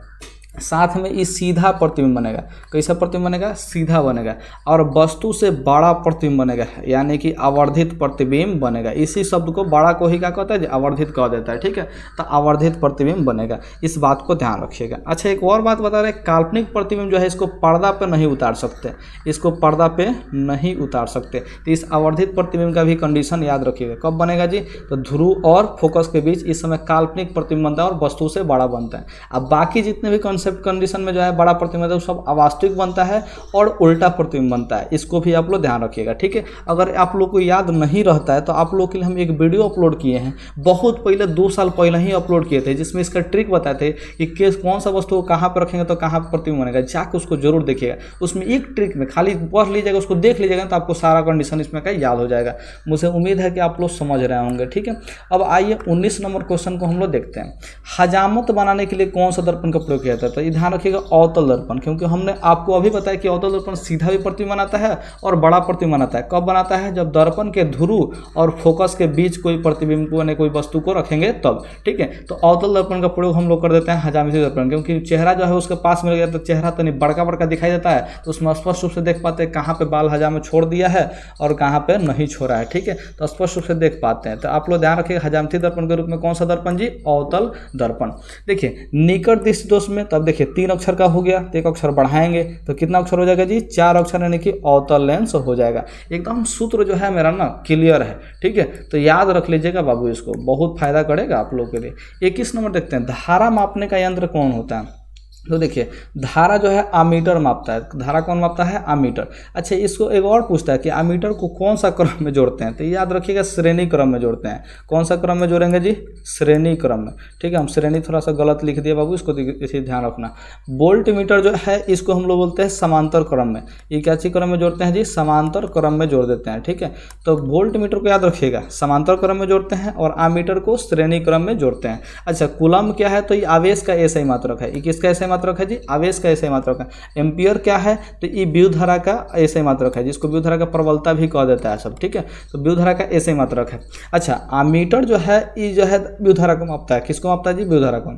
साथ में ये सीधा प्रतिबिंब बनेगा। कैसा प्रतिबिंब बनेगा? सीधा बनेगा। और वस्तु से बड़ा प्रतिबिंब बनेगा, यानी कि आवर्धित प्रतिबिंब बनेगा। इसी शब्द को बड़ा को ही क्या कहता है? आवर्धित कह देता है, ठीक है। तो आवर्धित प्रतिबिंब बनेगा, इस बात को ध्यान रखिएगा। अच्छा, एक और बात बता रहे हैं, काल्पनिक प्रतिबिंब जो है इसको पर्दा पर नहीं उतार सकते, इसको पर्दा पे नहीं उतार सकते। तो इस आवर्धित प्रतिबिंब का भी कंडीशन याद रखिएगा। कब बनेगा जी? तो ध्रुव और फोकस के बीच इस समय काल्पनिक प्रतिबिंब बनता है और वस्तु से बड़ा बनता है। अब बाकी जितने भी कंडीशन में जो है बड़ा प्रतिबिंब है वो सब अवास्तविक बनता है और उल्टा प्रतिबिंब बनता है। इसको भी आप लोग ध्यान रखिएगा, ठीक है। अगर आप लोग को याद नहीं रहता है तो आप लोग के लिए हम एक वीडियो अपलोड किए हैं, बहुत पहले 2 साल पहले ही अपलोड किए थे, जिसमें इसका ट्रिक बताए थे कि कौन सा वस्तु को कहाँ पर रखेंगे तो कहाँ पर प्रतिबिंब बनेगा। जाकर उसको जरूर देखिएगा। उसमें एक ट्रिक में खाली पढ़ लीजिएगा, उसको देख लीजिएगा तो आपको सारा कंडीशन इसमें का याद हो जाएगा। मुझे उम्मीद है कि आप लोग समझ रहे होंगे, ठीक है। अब आइए 19 नंबर क्वेश्चन को हम लोग देखते हैं। हजामत बनाने के लिए कौन सा दर्पण का प्रयोग किया जाता है? तो ध्यान रखिएगा अवतल दर्पण, क्योंकि हमने आपको अभी बताया कि अवतल दर्पण सीधा भी प्रतिबिंब बनाता है और बड़ा प्रतिबिंब बनाता है। कब बनाता है? जब दर्पण के ध्रुव और फोकस के बीच कोई प्रतिबिंब को यानी कोई वस्तु को रखेंगे तब, ठीक है। तो अवतल दर्पण का प्रयोग हम लोग कर देते हैं हजामती दर्पण, क्योंकि चेहरा जो है उसके पास में लग जाता है, चेहरा तो नहीं बड़का बड़का दिखाई देता है, तो उसमें स्पष्ट रूप से देख पाते हैं कहाँ पे बाल हजाम छोड़ दिया है और कहाँ पे नहीं छोड़ा है, ठीक है। तो स्पष्ट रूप से देख पाते हैं। तो आप लोग ध्यान रखिएगा हजामती दर्पण के रूप में कौन सा दर्पण जी? अवतल दर्पण। देखिए निकट दृष्टि दोष में तब देखिए 3 अक्षर का हो गया, तो एक अक्षर बढ़ाएंगे तो कितना अक्षर हो जाएगा जी? 4 अक्षर, यानी कि अवतल लेंस हो जाएगा। एकदम सूत्र जो है मेरा ना क्लियर है, ठीक है। तो याद रख लीजिएगा बाबू, इसको बहुत फायदा करेगा आप लोग के लिए। 21 नंबर देखते हैं, धारा मापने का यंत्र कौन होता है? तो देखिए धारा जो है आमीटर मापता है। धारा कौन मापता है? आमीटर। अच्छा, इसको एक और पूछता है कि आमीटर को कौन सा क्रम में जोड़ते हैं? तो याद रखिएगा श्रेणी क्रम में जोड़ते हैं। कौन सा क्रम में जोड़ेंगे जी? श्रेणी क्रम में, ठीक है। हम श्रेणी थोड़ा सा गलत लिख दिए बाबू, इसको इसे ध्यान रखना। वोल्ट मीटर जो है इसको हम लोग बोलते हैं समांतर क्रम में। ये क्या क्रम में जोड़ते हैं जी? समांतर क्रम में जोड़ देते हैं, ठीक है। तो वोल्ट मीटर को याद रखिएगा समांतर क्रम में जोड़ते हैं और आमीटर को श्रेणी क्रम में जोड़ते हैं। अच्छा, कूलम क्या है? तो ये आवेश का एसआई मात्रक है। ये किसका एसआई मात्रक है जी? आवेश का एसआई मात्रक है। एम्पियर क्या है? तो ये विद्युत धारा का एसआई मात्रक है, जिसको विद्युत धारा का प्रबलता भी कह देता है सब, ठीक है। तो विद्युत धारा का एसआई मात्रक है। अच्छा, आमीटर जो है ये जो है विद्युत धारा को मापता है। किसको मापता है जी? विद्युत धारा को।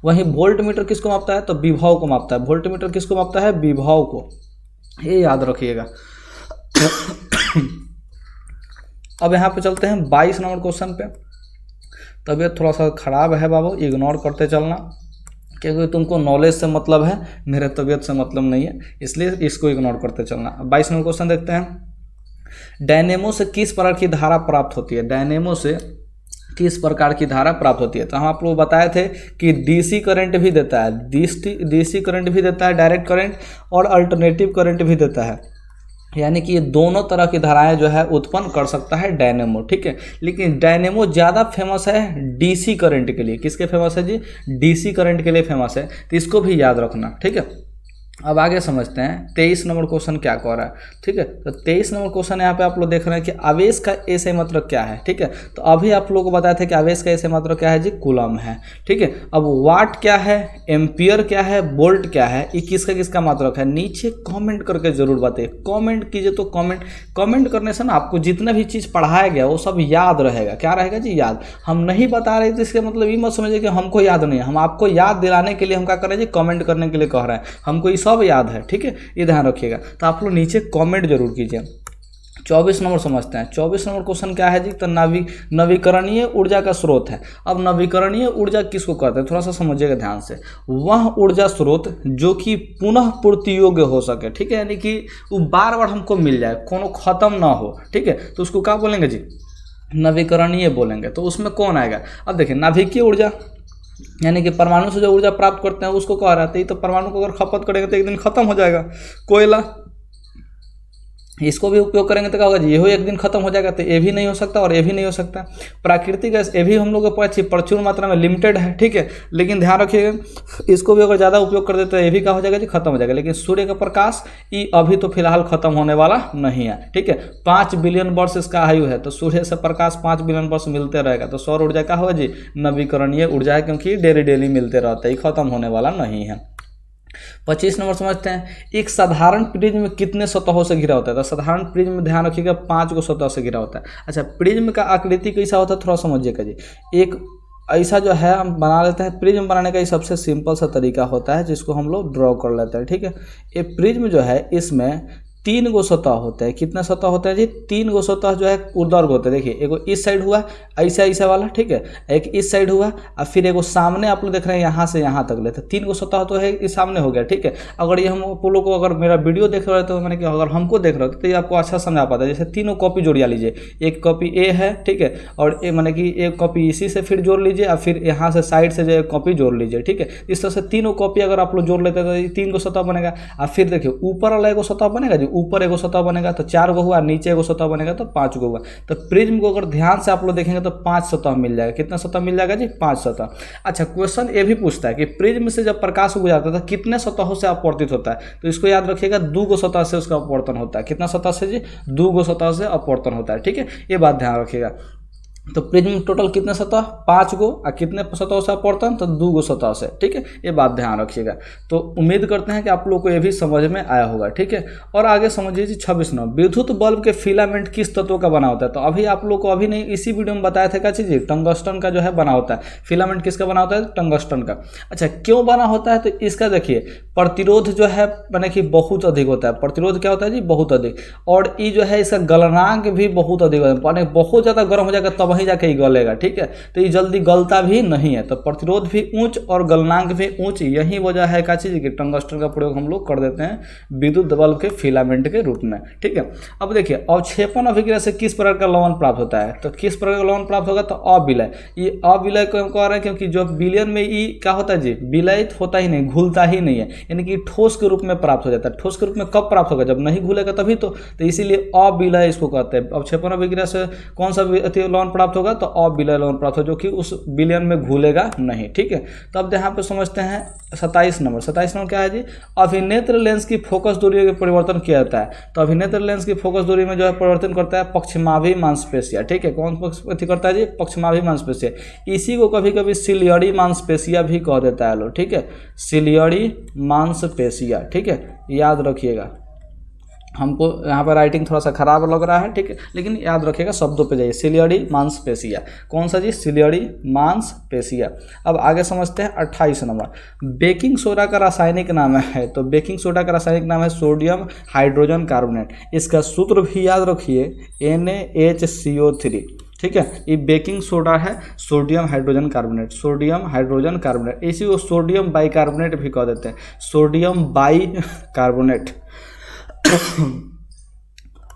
वहीं वोल्ट मीटर किसको मापता है? तो विभव को मापता है। वोल्ट मीटर किसको मापता है? विभव को। ये याद रखिएगा। अब यहाँ पे चलते हैं 22 नंबर क्वेश्चन पे। तबीयत थोड़ा सा खराब है बाबू, इग्नोर करते चलना, क्योंकि तुमको नॉलेज से मतलब है, मेरे तबीयत से मतलब नहीं है, इसलिए इसको इग्नोर करते चलना। 22 नंबर क्वेश्चन देखते हैं। डायनेमो से किस प्रकार की धारा प्राप्त होती है? डायनेमो से किस प्रकार की धारा प्राप्त होती है? तो हम आप लोग बताए थे कि डीसी करंट भी देता है, डीसी करंट भी देता है, डायरेक्ट करंट, और अल्टरनेटिव करंट भी देता है। यानी कि ये दोनों तरह की धाराएं जो है उत्पन्न कर सकता है डायनेमो, ठीक है। लेकिन डायनेमो ज़्यादा फेमस है डीसी करंट के लिए। किसके फेमस है जी? डीसी करंट के लिए फेमस है। तो इसको भी याद रखना, ठीक है। अब आगे समझते हैं 23 नंबर क्वेश्चन क्या कह रहा है। ठीक है, तो 23 नंबर क्वेश्चन यहाँ पे आप लोग देख रहे हैं कि आवेश का ऐसे मतलब क्या है। ठीक है, तो अभी आप लोगों को बताया था कि आवेश का ऐसे मतलब क्या है जी, कूलम है। ठीक है, अब वाट क्या है, एम्पियर क्या है, वोल्ट क्या है, ये किसका किसका मात्रक है, नीचे कमेंट करके जरूर बताइए। कमेंट कीजिए, तो कमेंट करने से ना आपको जितना भी चीज़ पढ़ाया गया वो सब याद रहेगा। क्या रहेगा जी, याद। हम नहीं बता रहे तो इसके मतलब ये मत समझिए कि हमको याद नहीं है, हम आपको याद दिलाने के लिए हम क्या कर रहे हैं जी, कमेंट करने के लिए कह रहे हैं, हमको ये सब याद है। ठीक है, ये ध्यान रखिएगा। तो आप लोग नीचे कमेंट जरूर कीजिए। 24 नंबर समझते हैं। 24 नंबर क्वेश्चन क्या है जी, तो नवीकरणीय ऊर्जा का स्रोत है। अब नवीकरणीय ऊर्जा किसको कहते हैं, थोड़ा सा समझिएगा ध्यान से। वह ऊर्जा स्रोत जो कि पुनः पूर्ति योग्य हो सके। ठीक है, यानी कि वो बार बार हमको मिल जाए, कोनो खत्म ना हो। ठीक है, तो उसको क्या बोलेंगे जी, नवीकरणीय बोलेंगे। तो उसमें कौन आएगा, अब देखिए नाभिकीय ऊर्जा यानी कि परमाणु से जो ऊर्जा प्राप्त करते हैं उसको कह रहा है। तो परमाणु को अगर खपत करेंगे तो एक दिन खत्म हो जाएगा। कोयला, इसको भी उपयोग करेंगे तो क्या होगा जी, ये एक दिन खत्म हो जाएगा। तो ये भी नहीं हो सकता और ये भी नहीं हो सकता। प्राकृतिक गैस, ये भी हम लोग को प्रचुर मात्रा में लिमिटेड है। ठीक है, लेकिन ध्यान रखिएगा इसको भी अगर ज़्यादा उपयोग कर देते तो ये भी क्या हो जाएगा जी, खत्म हो जाएगा। लेकिन सूर्य का प्रकाश ये अभी तो फिलहाल खत्म होने वाला नहीं है। ठीक है, 5 बिलियन वर्ष इसका आयु है, तो सूर्य से प्रकाश 5 बिलियन वर्ष मिलते रहेगा। तो सौर ऊर्जा क्या होगा जी, नवीकरणीय ऊर्जा है, क्योंकि डेली मिलते रहता है, खत्म होने वाला नहीं है। 25 नंबर समझते हैं। एक साधारण प्रिज्म कितने सतहों से घिरा होता है, तो साधारण प्रिज्म में ध्यान रखिएगा 5 सतह से घिरा होता है। अच्छा, प्रिज्म का आकृति कैसा होता है, थोड़ा समझिएगा जी। एक ऐसा जो है हम बना लेते हैं, प्रिज्म बनाने का ये सबसे सिंपल सा तरीका होता है जिसको हम लोग ड्रॉ कर लेते हैं। ठीक है, ये प्रिज्म जो है इसमें 3 सतह होते हैं। कितने सतह होते हैं जी, 3 सतह जो है ऊर्ध्वाधर होते हैं। देखिए, एक इस साइड हुआ ऐसा ऐसा वाला, ठीक है, एक इस साइड हुआ और फिर एक सामने आप लोग देख रहे हैं यहाँ से यहाँ तक लेते हैं। 3 सतह तो है, इस सामने हो गया। ठीक है, अगर ये हम आप लोग को अगर मेरा वीडियो देख रहे हो तो मैंने कि अगर हमको देख रहे हो तो ये आपको अच्छा समझा पाता है। जैसे तीनों कॉपी जोड़िया लीजिए, एक कॉपी ए है, ठीक है, और मैंने कि एक कॉपी इसी से फिर जोड़ लीजिए और फिर यहाँ से साइड से जो एक कॉपी जोड़ लीजिए। ठीक है, इस तरह से तीनों कॉपी अगर आप लोग जोड़ लेते हैं तो ये 3 सतह बनेगा। और फिर देखिए ऊपर वाला एगो सतह बनेगा जी, ऊपर एगो सतह बनेगा तो 4 हुआ, नीचे एगो सतह बनेगा तो 5 हुआ। तो प्रिज्म को अगर ध्यान से आप लोग देखेंगे तो 5 सतह मिल जाएगा। कितना सतह मिल जाएगा जी, 5 सतह। अच्छा, क्वेश्चन ये भी पूछता है कि प्रिज्म से जब प्रकाश गुजरता है तो कितने सतहों से अपवर्तित होता है, तो इसको याद रखिएगा 2 सतह से उसका अपवर्तन होता है। कितना सतह से जी, 2 सतह से अपवर्तन होता है। ठीक है, ये बात ध्यान रखिएगा। तो प्रिज्म टोटल कितने सतह, 5 और कितने सतहों से अपवर्तन, तो 2 सतह से। ठीक है, ये बात ध्यान रखिएगा। तो उम्मीद करते हैं कि आप लोग को ये भी समझ में आया होगा। ठीक है, और आगे समझिए जी 26 नंबर, विद्युत बल्ब के फिलामेंट किस तत्व का बना होता है। तो अभी आप लोग को अभी नहीं, इसी वीडियो में बताया था क्या चीज़, टंगस्टन का जो है बना होता है। फिलामेंट किसका बना होता है, टंगस्टन का। अच्छा, क्यों बना होता है, तो इसका देखिए प्रतिरोध जो है माने कि बहुत अधिक होता है। प्रतिरोध क्या होता है जी, बहुत अधिक। और ये जो है इसका गलनांक भी बहुत अधिक होता है, माने बहुत ज़्यादा गर्म हो जाएगा तब वहीं जाके ये गलेगा। ठीक है, तो ये जल्दी गलता भी नहीं है। तो प्रतिरोध भी ऊंच और गलनांक भी ऊंच, यही वजह है क्या चीज़ कि टंगस्टन का प्रयोग हम लोग कर देते हैं विद्युत बल्ब के फिलामेंट के रूप में। ठीक है, अब देखिए अवक्षेपण अभिक्रिया से किस प्रकार का लवण प्राप्त होता है, तो किस प्रकार का लवण प्राप्त होगा, तो अविलय। ये अविलय को हम कह रहे हैं क्योंकि जो विलयन में ये क्या होता है जी, विलयित होता ही नहीं, घुलता ही नहीं है, यानी कि ठोस के रूप में प्राप्त हो जाता है। ठोस के रूप में कब प्राप्त होगा, जब नहीं घुलेगा तभी तो इसीलिए अविलय इसको कहते हैं। अवक्षेपण अभिक्रिया से कौन सा लवण प्राप्त होगा, तो अविलय लवण प्राप्त हो, जो कि उस विलयन में घुलेगा नहीं। ठीक है, तो अब यहाँ पे समझते हैं 27 नंबर। 27 नंबर क्या है जी, अभिनेत्र लेंस की फोकस दूरी का परिवर्तन किया जाता है। तो अभिनेत्र लेंस की फोकस दूरी में जो है परिवर्तन करता है पश्चिमाभी मांसपेशिया। ठीक है, कौन अथी करता है जी, पश्चिमाभी मांसपेशिया। इसी को कभी कभी सिलियरी मांसपेशिया भी कह देता है लोग। ठीक है, सिलियरी मांसपेशिया। ठीक है, याद रखिएगा। हमको यहाँ पर राइटिंग थोड़ा सा खराब लग रहा है। ठीक है, लेकिन याद रखिएगा, शब्दों पे जाइए। सिलियरी मांसपेशिया, कौन सा जी, सिलियरी मांसपेशिया। अब आगे समझते हैं 28 नंबर, बेकिंग सोडा का रासायनिक नाम है। तो बेकिंग सोडा का रासायनिक नाम है सोडियम हाइड्रोजन कार्बोनेट। इसका सूत्र भी याद रखिए, NaHCO3। ठीक है, ये बेकिंग सोडा है, sodium hydrogen carbonate. Sodium hydrogen carbonate, इसी को सोडियम बाइकार्बोनेट भी कह देते हैं, सोडियम बाइकार्बोनेट।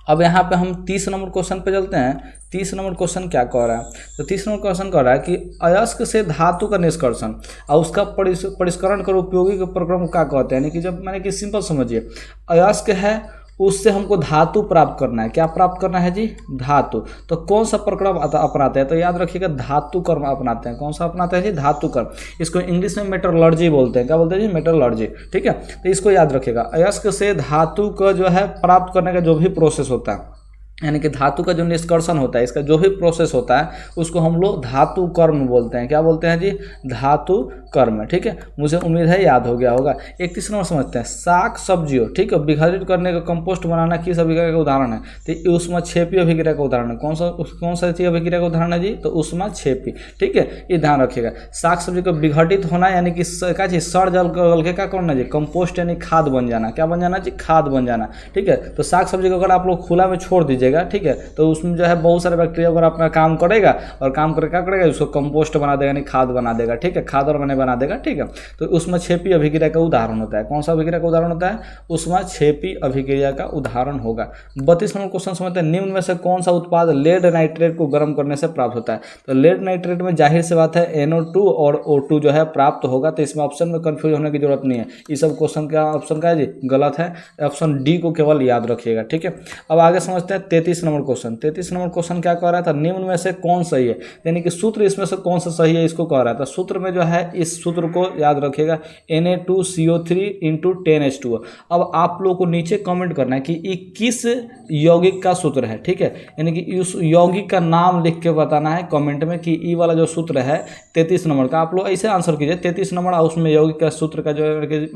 अब यहाँ पे हम 30 नंबर क्वेश्चन पे चलते हैं। 30 नंबर क्वेश्चन क्या कह रहा है, तो 30 नंबर क्वेश्चन कह रहा है कि अयस्क से धातु का निष्कर्षण और उसका परिष्करण कर उपयोगी के प्रक्रम क्या कहते हैं। यानी कि जब मैंने कि सिंपल समझिए, अयस्क है उससे हमको धातु प्राप्त करना है। क्या प्राप्त करना है जी? धातु। तो कौन सा प्रक्रम अपनाते हैं? तो याद रखिएगा धातु कर्म अपनाते हैं। कौन सा अपनाते हैं जी? धातु कर्म। इसको इंग्लिश में मेटलर्जी बोलते हैं। क्या बोलते हैं जी? मेटलर्जी। ठीक है, तो इसको याद रखिएगा। अयस्क से धातु का जो है प्राप्त करने का जो भी प्रोसेस होता है, यानी कि धातु का जो निष्कर्षण होता है, इसका जो भी प्रोसेस होता है उसको हम लोग धातु कर्म बोलते हैं। क्या बोलते हैं जी? धातु कर्म। ठीक है, मुझे उम्मीद है याद हो गया होगा। 31 नंबर समझते हैं, साग सब्जियों, ठीक है, विघटित करने का कंपोस्ट बनाना किस अभिक्रिया का उदाहरण है? तो ऊष्माक्षेपी अभिक्रिया का उदाहरण है। कौन सा चीज अभिक्रिया का उदाहरण है जी? तो ऊष्माक्षेपी। ठीक है, ये ध्यान रखिएगा। साग सब्जी का विघटित होना यानी कि क्या चीज? सड़ जल गल के क्या करना जी? कंपोस्ट यानी खाद बन जाना। क्या बन जाना जी? खाद बन जाना। ठीक है, तो साग सब्जी को अगर आप लोग खुला में छोड़ दीजिए, ठीक है, तो उसमें जो है बहुत सारे बैक्टीरिया अगर अपना काम करेगा और काम करके क्या करेगा? उसको कंपोस्ट बना देगा, यानी खाद बना देगा। ठीक है, खाद और बना देगा। ठीक है, तो ऊष्माक्षेपी अभिक्रिया का उदाहरण होता है। कौन सा अभिक्रिया का उदाहरण होता है? ऊष्माक्षेपी अभिक्रिया का उदाहरण होगा। 32 नंबर क्वेश्चन समझते हैं, निम्न में से कौन सा उत्पाद लेड नाइट्रेट को गर्म करने से प्राप्त होता है? तो लेड नाइट्रेट में जाहिर सी बात है NO2 और O2 जो है प्राप्त होगा। तो इसमें ऑप्शन में कंफ्यूज होने की जरूरत नहीं है। ये सब क्वेश्चन का ऑप्शन का है जी? गलत है। ऑप्शन डी को केवल याद रखिएगा। ठीक है, अब आगे समझते हैं 33 नंबर क्वेश्चन। 33 नंबर क्वेश्चन क्या कह रहा था? निम्न में से कौन सही है, यानी कि सूत्र इसमें से कौन सा सही है, इसको कह रहा था। सूत्र में जो है, इस सूत्र को याद रखिएगा, Na2CO3 × 10H2O। अब आप लोगों को नीचे कमेंट करना है कि ये किस यौगिक का सूत्र है। ठीक है, यानी कि उस यौगिक का नाम लिख के बताना है कमेंट में कि ये वाला जो सूत्र है 33 नंबर का, आप लोग ऐसे आंसर कीजिए 33 नंबर और उसमें यौगिक का सूत्र का जो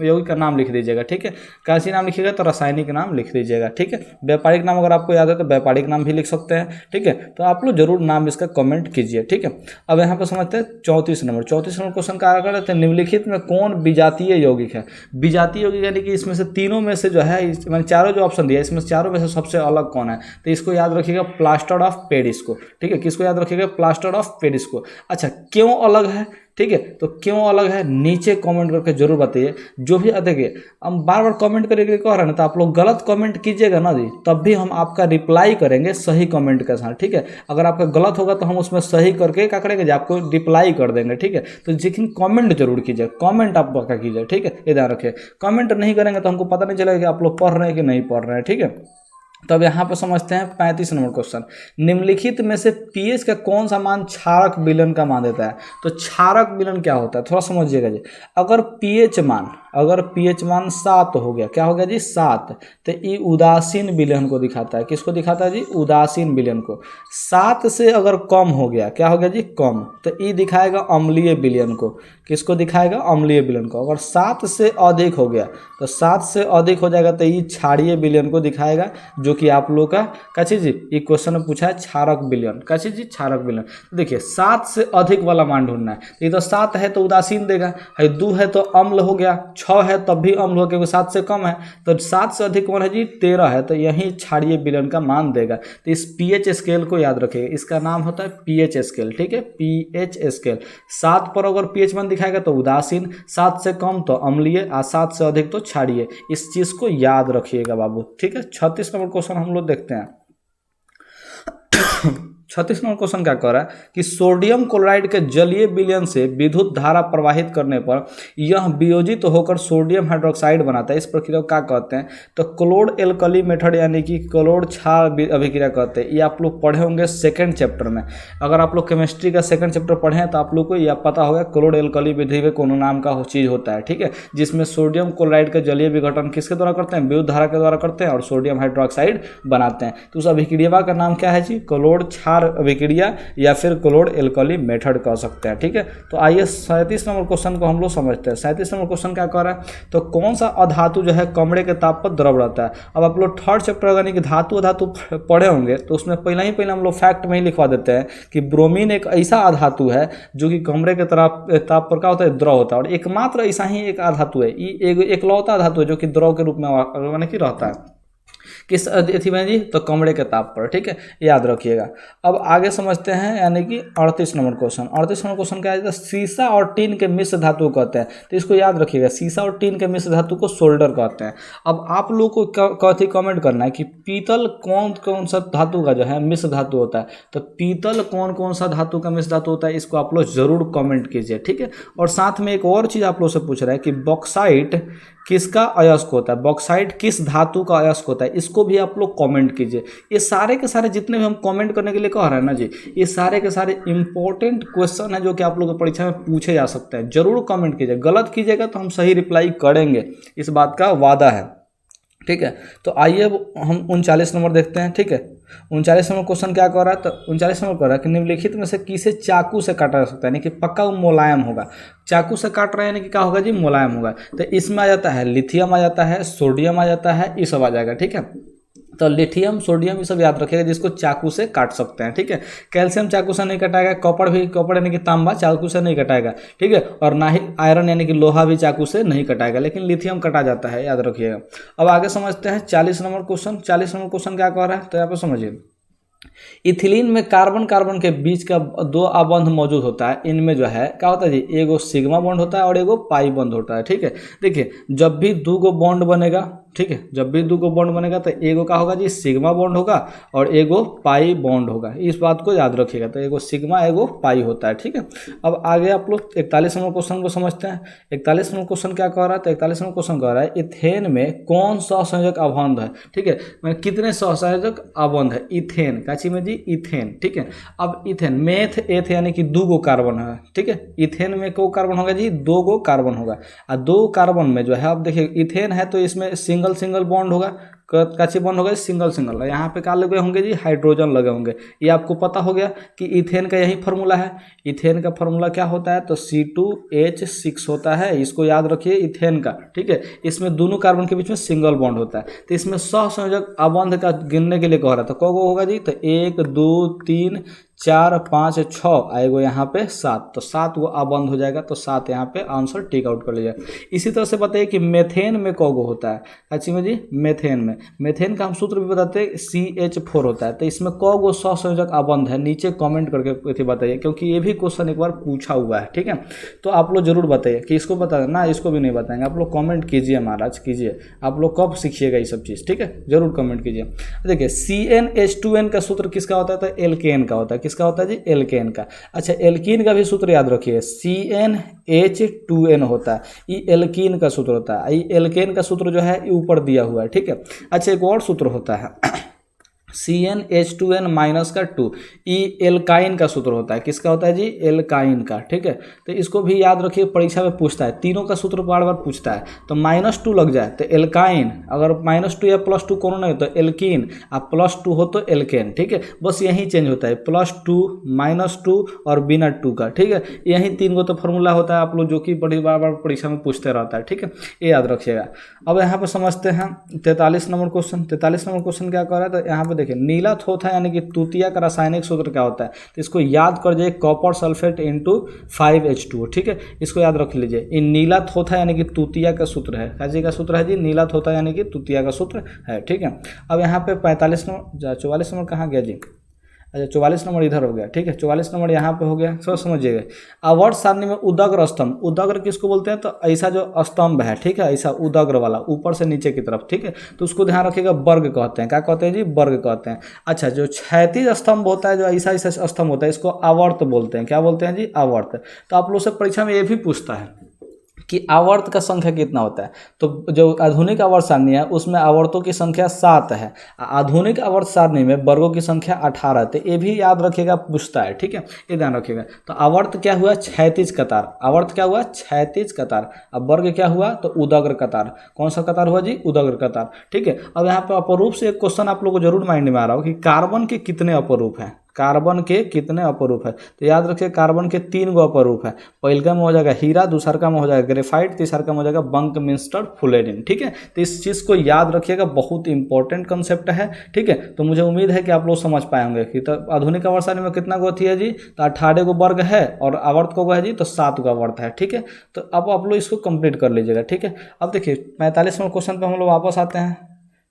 यौगिक का नाम लिख दीजिएगा। ठीक है, कैसे नाम लिखिएगा? तो रासायनिक नाम लिख दीजिएगा। ठीक है, व्यापारिक नाम अगर आपको याद है तो व्यापारिक नाम भी लिख सकते हैं। ठीक है, तो आप लोग जरूर नाम इसका कमेंट कीजिए। ठीक है, अब यहाँ पर समझते हैं 34 नंबर। 34 नंबर क्वेश्चन क्या कर रहे थे? निम्नलिखित में कौन विजातीय यौगिक है? विजातीय यौगिक यानी कि इसमें से तीनों में से जो है, मैंने चारों जो ऑप्शन दिया इसमें चारों में से सबसे अलग कौन है? तो इसको याद रखिएगा, प्लास्टर ऑफ पेरिस को। ठीक है, किसको याद रखिएगा? प्लास्टर ऑफ पेरिस को। अच्छा, क्यों अलग है? ठीक है, तो क्यों अलग है नीचे कमेंट करके जरूर बताइए। जो भी देखिए, हम बार बार कमेंट करके कह रहे हैं ना, तो आप लोग गलत कमेंट कीजिएगा ना जी, तब भी हम आपका रिप्लाई करेंगे सही कमेंट के साथ। ठीक है, अगर आपका गलत होगा तो हम उसमें सही करके क्या करेंगे जी? आपको रिप्लाई कर देंगे। ठीक है, तो लेकिन कमेंट जरूर कीजिए, कमेंट आप पक्का कीजिए। ठीक है, ये ध्यान रखिए, कमेंट नहीं करेंगे तो हमको पता नहीं चलेगा कि आप लोग पढ़ रहे हैं कि नहीं पढ़ रहे हैं। ठीक है, तब यहाँ पर समझते हैं 35 नंबर क्वेश्चन। निम्नलिखित में से पीएच का कौन सा मान क्षारक विलयन का मान देता है? तो क्षारक विलयन क्या होता है थोड़ा समझिएगा जी। अगर पीएच मान 7 हो गया, क्या हो गया जी? 7, तो ये उदासीन विलयन को दिखाता है। किसको दिखाता है जी? उदासीन विलयन को। 7 से अगर कम हो गया, क्या हो गया जी? कम, तो ये दिखाएगा अम्लीय विलयन को। किसको दिखाएगा? अम्लीय विलयन को। अगर 7 से अधिक हो गया, तो 7 से अधिक हो जाएगा तो ये क्षारीय विलयन को दिखाएगा, जो कि आप लोग का क्या चीज जी? ये क्वेश्चन में पूछा है क्षारक विलयन। क्या चीज जी? क्षारक विलयन। देखिए 7 से अधिक वाला मान ढूंढना है। ये तो 7 है तो उदासीन देगा, 2 है तो अम्ल हो गया, 6 है तब भी अम्ल हो गया, 7 से कम है। तो 7 से अधिक कौन है जी? 13 है, तो यही क्षारीय विलयन का मान देगा। तो इस पीएच स्केल को याद रखिएगा, इसका नाम होता है पीएच स्केल। ठीक है, पीएच स्केल। 7 पर अगर पीएच मान दिखाएगा तो उदासीन, 7 से कम तो अम्लीय, और 7 से अधिक तो क्षारीय। इस चीज को याद रखिएगा बाबू। ठीक है, 36 नंबर क्वेश्चन हम लोग देखते हैं। 36 नंबर क्वेश्चन क्या कह रहा है कि सोडियम क्लोराइड के जलीय विलयन से विद्युत धारा प्रवाहित करने पर यह वियोजित होकर सोडियम हाइड्रोक्साइड बनाता है। इस प्रक्रिया को क्या कहते हैं? तो क्लोड एल्कली मेथड, यानी कि क्लोड क्षार अभिक्रिया कहते हैं। ये आप लोग पढ़े होंगे सेकंड चैप्टर में। अगर आप लोग केमिस्ट्री का सेकंड चैप्टर पढ़े हैं तो आप लोग को यह पता होगा क्लोड एल्कली विधि में कौन नाम का चीज होता है। ठीक है, जिसमें सोडियम क्लोराइड का जलीय विघटन किसके द्वारा करते हैं? विद्युत धारा के द्वारा करते हैं और सोडियम हाइड्रोक्साइड बनाते हैं। तो उस अभिक्रिया का नाम क्या है जी? क्लोड क्षार अभिक्रिया या फिर क्लोड एल्कली मेथड कह सकते हैं। ठीक है, तो आइए 37 नंबर क्वेश्चन को हम लोग समझते हैं। 37 नंबर क्वेश्चन क्या कर रहा है? तो कौन सा अधातु जो है कमरे के ताप पर द्रव रहता है? अब आप लोग थर्ड चैप्टर यानी कि धातु अधातु पढ़े होंगे, तो उसमें पहले हम लोग फैक्ट में ही लिखवा देते हैं कि ब्रोमीन एक ऐसा अधातु है जो कि कमरे के ताप पर क्या होता है? द्रव होता है। और एकमात्र ऐसा ही एक अधातु है, ये एकलौता धातु है जो कि द्रव के रूप में माने कि रहता है। किस अथी में जी? तो कमरे के ताप पर। ठीक है, याद रखिएगा। अब आगे समझते हैं, यानी कि 38 नंबर क्वेश्चन। 38 नंबर क्वेश्चन क्या है? सीसा और टीन के मिश्र धातु कहते हैं। तो इसको याद रखिएगा, सीसा और टीन के मिश्र धातु को सोल्डर कहते हैं। अब आप लोग को कथी कमेंट करना है कि पीतल कौन कौन सा धातु का जो है मिश्र धातु होता है? तो पीतल कौन कौन सा धातु का मिश्र धातु होता है, इसको आप लोग जरूर कमेंट कीजिए। ठीक है, और साथ में एक और चीज आप लोग से पूछ रहा है कि बॉक्साइट किसका अयस्क होता है, बॉक्साइट किस धातु का अयस्क होता है, इसको भी आप लोग कमेंट कीजिए। ये सारे के सारे जितने भी हम कमेंट करने के लिए कह रहे हैं ना जी, ये सारे के सारे इंपॉर्टेंट क्वेश्चन है जो कि आप लोगों की परीक्षा में पूछे जा सकते हैं। जरूर कमेंट कीजिए, गलत कीजिएगा तो हम सही रिप्लाई करेंगे, इस बात का वादा है, ठीक है। तो आइए अब हम 39 नंबर देखते हैं, ठीक है। 39 नंबर क्वेश्चन क्या कर रहा है, तो 39 नंबर कर रहा है कि निम्नलिखित में से किसे चाकू से काटा जा सकता है, यानी कि पक्का वो मुलायम होगा। चाकू से काट रहे हैं यानी कि क्या होगा जी, मुलायम होगा। तो इसमें आ जाता है लिथियम, आ जाता है सोडियम, आ जाता है, ये सब आ जाएगा, ठीक है। तो लिथियम सोडियम ये सब याद रखिएगा जिसको चाकू से काट सकते हैं, ठीक है। कैल्शियम चाकू से नहीं कटाएगा, कॉपर यानी कि तांबा चाकू से नहीं कटाएगा, ठीक है। और ना ही आयरन यानी कि लोहा भी चाकू से नहीं कटाएगा, लेकिन लिथियम कटा जाता है, याद रखिएगा। अब आगे समझते हैं 40 नंबर क्वेश्चन। 40 नंबर क्वेश्चन क्या कह रहा है, तो यहाँ पे समझिए। इथिलीन में कार्बन कार्बन के बीच का दो आबंध मौजूद होता है। इनमें जो है क्या होता है जी, एगो सिग्मा बॉन्ड होता है और एगो पाई बॉन्ड होता है, ठीक है। देखिए जब भी दो गो बॉन्ड बनेगा, ठीक है, जब भी दो गो बॉन्ड बनेगा तो एगो का होगा जी सिग्मा बॉन्ड होगा और एगो पाई बॉन्ड होगा, इस बात को याद रखिएगा। तो एगो सिग्मा एगो पाई होता है, ठीक है। अब आगे आप लोग 41 नंबर क्वेश्चन को समझते हैं। 41 नंबर क्वेश्चन क्या कह रहा है, तो 41 नंबर क्वेश्चन कह रहा है इथेन में कौन सहसंयोजक अबंध है, ठीक है। मैंने कितने सहसंयोजक अबंध है इथेन का चीज में जी, इथेन, ठीक है। अब इथेन मेथ एथ यानी कि दो गो कार्बन है, ठीक है। इथेन में को कार्बन होगा जी, दो गो कार्बन होगा। और दो कार्बन में जो है अब देखिए इथेन है तो इसमें सिंगल सिंगल बॉन्ड होगा, काची बॉन्ड होगा सिंगल सिंगल। यहाँ पे क्या लगे होंगे जी, हाइड्रोजन लगे होंगे। ये आपको पता हो गया कि इथेन का यही फार्मूला है। इथेन का फार्मूला क्या होता है, तो C2H6 होता है, इसको याद रखिए इथेन का, ठीक है। इसमें दोनों कार्बन के बीच में सिंगल बॉन्ड होता है। तो इसमें सहसंयोजक अबंध का गिनने के लिए कह रहा था, कौगो होगा जी, तो 1 2 3 4 5 6 आएगो यहाँ पे 7, तो 7 वो अबंध हो जाएगा। तो 7 यहाँ पे आंसर टिक आउट कर लीजिए। इसी तरह से बताइए कि मेथेन में कौगो होता है, अच्छी में जी, मेथेन का हम सूत्र भी बताते हैं CH4 होता है। तो इसमें कौगो सहसंयोजक अबंध है, नीचे कमेंट करके बताइए, क्योंकि ये भी क्वेश्चन एक बार पूछा हुआ है, ठीक है। तो आप लोग जरूर बताइए कि इसको बता देना, इसको भी नहीं बताएंगे, आप लोग कमेंट कीजिए महाराज, कीजिए। आप लोग कब सीखिएगा ये सब चीज़, ठीक है, जरूर कमेंट कीजिए। देखिए CnH2n का सूत्र किसका होता है, तो एल्केन का होता है। किसका होता है जी, एल्केन का। अच्छा एल्कीन का भी सूत्र याद रखिए, CnH2n होता है, ये एल्कीन का सूत्र होता है। ये एल्केन का सूत्र जो है ये ऊपर दिया हुआ है, ठीक है। अच्छा एक और सूत्र होता है CnH2n -2, ये एल्काइन का सूत्र होता है। किसका होता है जी, एल्काइन का, ठीक है। तो इसको भी याद रखिए, परीक्षा में पूछता है, तीनों का सूत्र बार बार पूछता है। तो -2 लग जाए तो एल्काइन, अगर -2 या +2 कोनो नहीं तो एल्कीन, आप +2 हो तो एल्केन, ठीक है। बस यही चेंज होता है, +2 -2 और बिना 2 का, ठीक है। यही 3 गो तो फॉर्मूला होता है आप लोग, जो कि बड़ी बार बार परीक्षा में पूछते रहता है, ठीक है, ये याद रखिएगा। अब यहाँ पर समझते हैं 43 नंबर क्वेश्चन। 43 नंबर क्वेश्चन क्या कर रहा है, तो यहाँ पर देखिए नीला थोथा यानी कि तूतिया का रासायनिक सूत्र क्या होता है, तो इसको याद कर जाइए, कॉपर सल्फेट इंटू 5H2O, ठीक है। इसको याद रख लीजिए, ये नीला थोथा यानी कि तूतिया का सूत्र है। काजी का सूत्र है जी, नीला थोथा यानी कि तूतिया का सूत्र है, ठीक है। अब यहाँ पे 45 नंबर, 44 नंबर कहाँ गया जी, अच्छा 44 नंबर इधर हो गया, ठीक है। 44 नंबर यहाँ पे हो गया, सब समझिएगा। आवर्त सारणी में उदग्र स्तंभ, उदग्र किसको बोलते हैं, तो ऐसा जो स्तंभ है, ठीक है, ऐसा उदग्र वाला ऊपर से नीचे की तरफ, ठीक है। तो उसको ध्यान रखिएगा, वर्ग कहते हैं। क्या कहते हैं जी, वर्ग कहते हैं। अच्छा जो क्षैतिज स्तंभ होता है, जो ऐसा ऐसा स्तंभ होता है, इसको आवर्त बोलते हैं। क्या बोलते हैं जी, आवर्त। तो आप लोग से परीक्षा में ये भी पूछता है कि आवर्त का संख्या कितना होता है। तो जो आधुनिक आवर्त सारणी है उसमें आवर्तों की संख्या 7 है, आधुनिक आवर्त सारणी में वर्गों की संख्या 18। तो ये भी याद रखिएगा, पूछता है, ठीक है, ये ध्यान रखिएगा। तो आवर्त क्या हुआ, क्षैतिज कतार, आवर्त क्या हुआ, क्षैतिज कतार। अब वर्ग क्या हुआ, तो उदग्र कतार। कौन सा कतार हुआ जी, उदग्र कतार, ठीक है। अब यहाँ पे अपरूप से एक क्वेश्चन आप लोग को जरूर माइंड में आ रहा हो कि कार्बन के कितने अपरूप हैं, कार्बन के कितने अपरूप है। तो याद रखिए कार्बन के 3 गो अपरूप है। पहलका में हो जाएगा हीरा, दूसरा का में हो जाएगा ग्रेफाइट, तीसरा का में हो जाएगा बंकमिंस्टर फुलेरिन, ठीक है। तो इस चीज़ को याद रखिएगा, बहुत इंपॉर्टेंट कंसेप्ट है, ठीक है। तो मुझे उम्मीद है कि आप लोग समझ पाएंगे कि तो आधुनिक आवर्त सारणी में कितना गो है जी, तो 18 गो वर्ग है और आवर्त को है जी, तो 7 गो आवर्त है, ठीक है। तो अब आप लोग इसको कंप्लीट कर लीजिएगा, ठीक है। अब देखिए 45 नंबर क्वेश्चन पर हम लोग वापस आते हैं,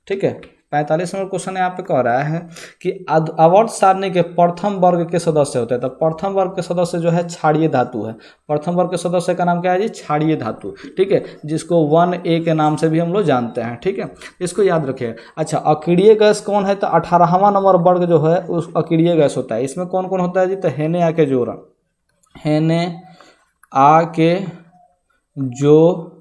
ठीक है। 45 नंबर क्वेश्चन यहाँ पे कह रहा है कि आवर्त सारणी के प्रथम वर्ग के सदस्य होते हैं। तो प्रथम वर्ग के सदस्य जो है क्षारीय धातु है। प्रथम वर्ग के सदस्य का नाम क्या है जी, क्षारीय धातु, ठीक है, जिसको 1A के नाम से भी हम लोग जानते हैं, ठीक है। इसको याद रखिए। अच्छा अक्रिय गैस कौन है, तो 18वां नंबर वर्ग जो है उस अक्रिय गैस होता है। इसमें कौन कौन होता है जी, तो हेने आके जोरन, हेने आ के जो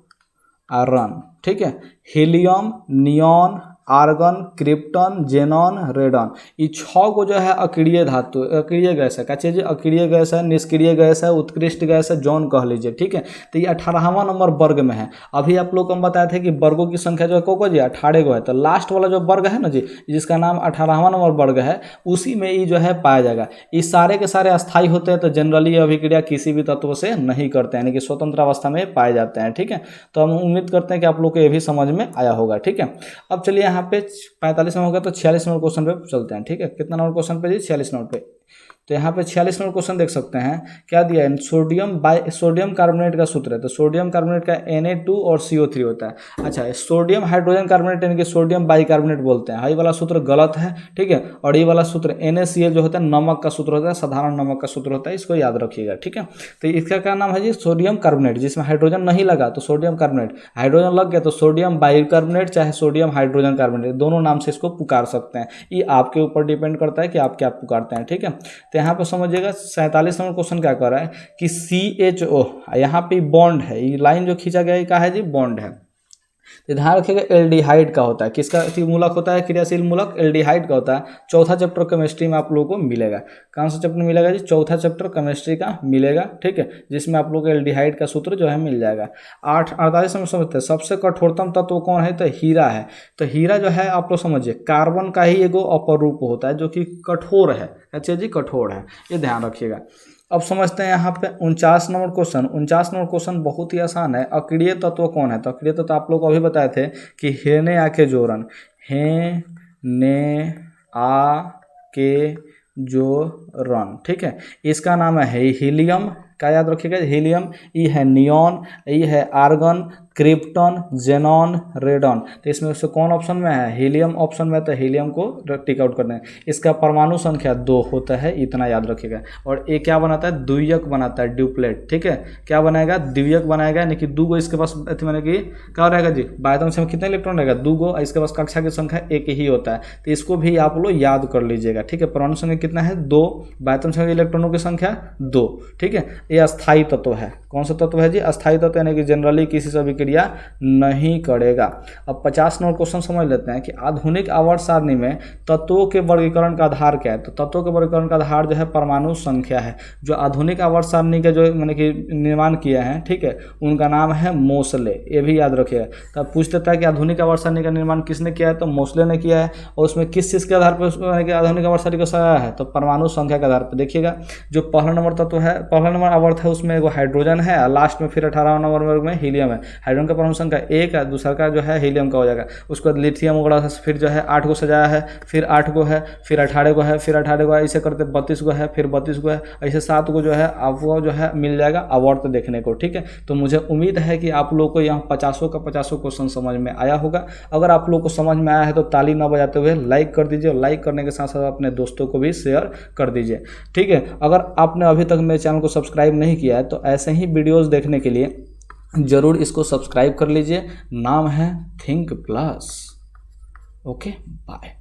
रन, ठीक है। Helium, neon, argon, krypton, xenon, radon, ये 6 को जो है अक्रिय धातु, अक्रिय गैस है। क्या चीज़? अक्रिय गैस है, निष्क्रिय गैस है, उत्कृष्ट गैस है, जॉन कह लीजिए, ठीक है। तो ये 18वां नंबर वर्ग में है। अभी आप लोग को हम बताए थे कि वर्गों की संख्या जो है को जी 18 को है। तो लास्ट वाला जो वर्ग है ना जी, जिसका नाम 18वां नंबर वर्ग है, उसी में ये जो है पाया जाएगा। ये सारे के सारे अस्थायी होते हैं, तो जनरली अभिक्रिया किसी भी तत्व से नहीं करते हैं, यानी कि स्वतंत्र अवस्था में पाए जाते हैं, ठीक है। तो हम उम्मीद करते हैं कि आप लोग को ये भी समझ में आया होगा, ठीक है। अब चलिए यहाँ पे 45 नंबर हो गया, तो 46 नंबर क्वेश्चन पे चलते हैं, ठीक है। कितना नंबर क्वेश्चन पे जी? 46 नंबर पे। तो यहाँ पे 46 नंबर क्वेश्चन देख सकते हैं, क्या दिया है? सोडियम कार्बोनेट का सूत्र है। तो सोडियम कार्बोनेट का Na2 और CO3 होता है। अच्छा, सोडियम हाइड्रोजन कार्बोनेट यानी कि सोडियम बाइकार्बोनेट बोलते हैं। ये वाला सूत्र गलत है, ठीक है। और ये वाला सूत्र NaCl जो होता है नमक का सूत्र होता है, साधारण नमक का सूत्र होता है, इसको याद रखिएगा, ठीक है। तो इसका क्या नाम है जी? Sodium carbonate. जिसमें हाइड्रोजन नहीं लगा तो सोडियम कार्बोनेट, हाइड्रोजन लग गया तो सोडियम बाइकार्बोनेट चाहे सोडियम हाइड्रोजन कार्बोनेट, दोनों नाम से इसको पुकार सकते हैं। ये आपके ऊपर डिपेंड करता है कि आप क्या पुकारते हैं, ठीक है। यहाँ पर समझिएगा 47 नंबर क्वेश्चन क्या कर रहा है कि CHO, यहाँ पे बॉन्ड है, ये लाइन जो खींचा गया है क्या है जी? बॉन्ड है। तो ध्यान रखिएगा एल्डिहाइड का होता है। किसका मूलक होता है? क्रियाशील मूलक एल्डिहाइड का होता है। चौथा चैप्टर केमिस्ट्री में आप लोगों को मिलेगा। कौन सा चैप्टर मिलेगा जी? चौथा चैप्टर केमिस्ट्री का मिलेगा, ठीक है, जिसमें आप लोग को एल्डिहाइड का सूत्र जो है मिल जाएगा। 48 में समझते हैं सबसे कठोरतम तत्व कौन है? तो हीरा है। तो हीरा जो है आप लोग समझिए कार्बन का ही एगो अपर रूप होता है जो कि कठोर है। अच्छा जी, कठोर है, ये ध्यान रखिएगा। अब समझते हैं यहाँ पे 49 नंबर क्वेश्चन। 49 नंबर क्वेश्चन बहुत ही आसान है। अक्रिय तत्व कौन है? तो अक्रिय तत्व आप लोग को अभी बताए थे कि हेने आके जोरन, हे ने आ के जो रन, ठीक है। इसका नाम है हीलियम, क्या याद रखिएगा? हीलियम। ये है नियॉन, ये है आर्गन, क्रिप्टन, जेनॉन, रेडन। तो इसमें से कौन ऑप्शन में है? हीलियम ऑप्शन में। तो हीलियम को टिक आउट करना है। इसका परमाणु संख्या 2 होता है, इतना याद रखिएगा। और ये क्या बनाता है? द्वितीयक बनाता है, ड्यूप्लेट, ठीक है। क्या बनाएगा? द्वितीयक बनाएगा, यानी कि 2 इसके पास मैंने कि क्या रहेगा जी? बाध्यता संख्या कितने इलेक्ट्रॉन रहेगा? 2। इसके पास कक्षा की संख्या 1 ही होता है। तो इसको भी आप लोग याद कर लीजिएगा, ठीक है। परमाणु संख्या कितना है? 2। बाध्यता संख्या इलेक्ट्रॉनों की संख्या 2, ठीक है। ये अस्थायी तत्व है। कौन सा तत्व है जी? अस्थायी तत्व, यानी कि जनरली किसी से अभिक्रिया नहीं करेगा। अब 50 नंबर क्वेश्चन समझ लेते हैं कि आधुनिक आवर्त सारणी में तत्वों के वर्गीकरण का आधार क्या है? तो तत्वों के वर्गीकरण का आधार जो है परमाणु संख्या है। जो आधुनिक आवर्त सारणी के जो मैंने कि निर्माण किया है, ठीक है, उनका नाम है मोसले, ये भी याद रखिएगा। तब पूछ देता है कि आधुनिक आवर्त सारणी का निर्माण किसने किया है? तो मोसले ने किया है। और उसमें किस चीज़ के आधार पर आधुनिक आवर्त सारणी को सजाया है? तो परमाणु संख्या के आधार पर। देखिएगा जो पहला नंबर तत्व है, पहला नंबर आवर्त है, उसमें एगो हाइड्रोजन है, लास्ट में फिर 18वां नंबर वर्ग में हीलियम है। हाइड्रोजन का परमाणु संख्या 1 है, दूसरा का जो है हीलियम का हो जाएगा। उसके बाद लिथियम वगैरह फिर जो है 8 को सजाया है, फिर 8 को है, फिर 18 को है, फिर 18 को है, ऐसे करते 32 को है, फिर 32 को है, ऐसे 7 को जो है आपको जो है मिल जाएगा आवर्त देखने को, ठीक है। तो मुझे उम्मीद है कि आप लोग को यहाँ 50 का 50 क्वेश्चन समझ में आया होगा। अगर आप लोग को समझ में आया है तो ताली न बजाते हुए लाइक कर दीजिए, और लाइक करने के साथ साथ अपने दोस्तों को भी शेयर कर दीजिए, ठीक है। अगर आपने अभी तक मेरे चैनल को सब्सक्राइब नहीं किया है तो ऐसे ही वीडियोस देखने के लिए ज़रूर इसको सब्सक्राइब कर लीजिए। नाम है थिंक प्लस। Okay, bye.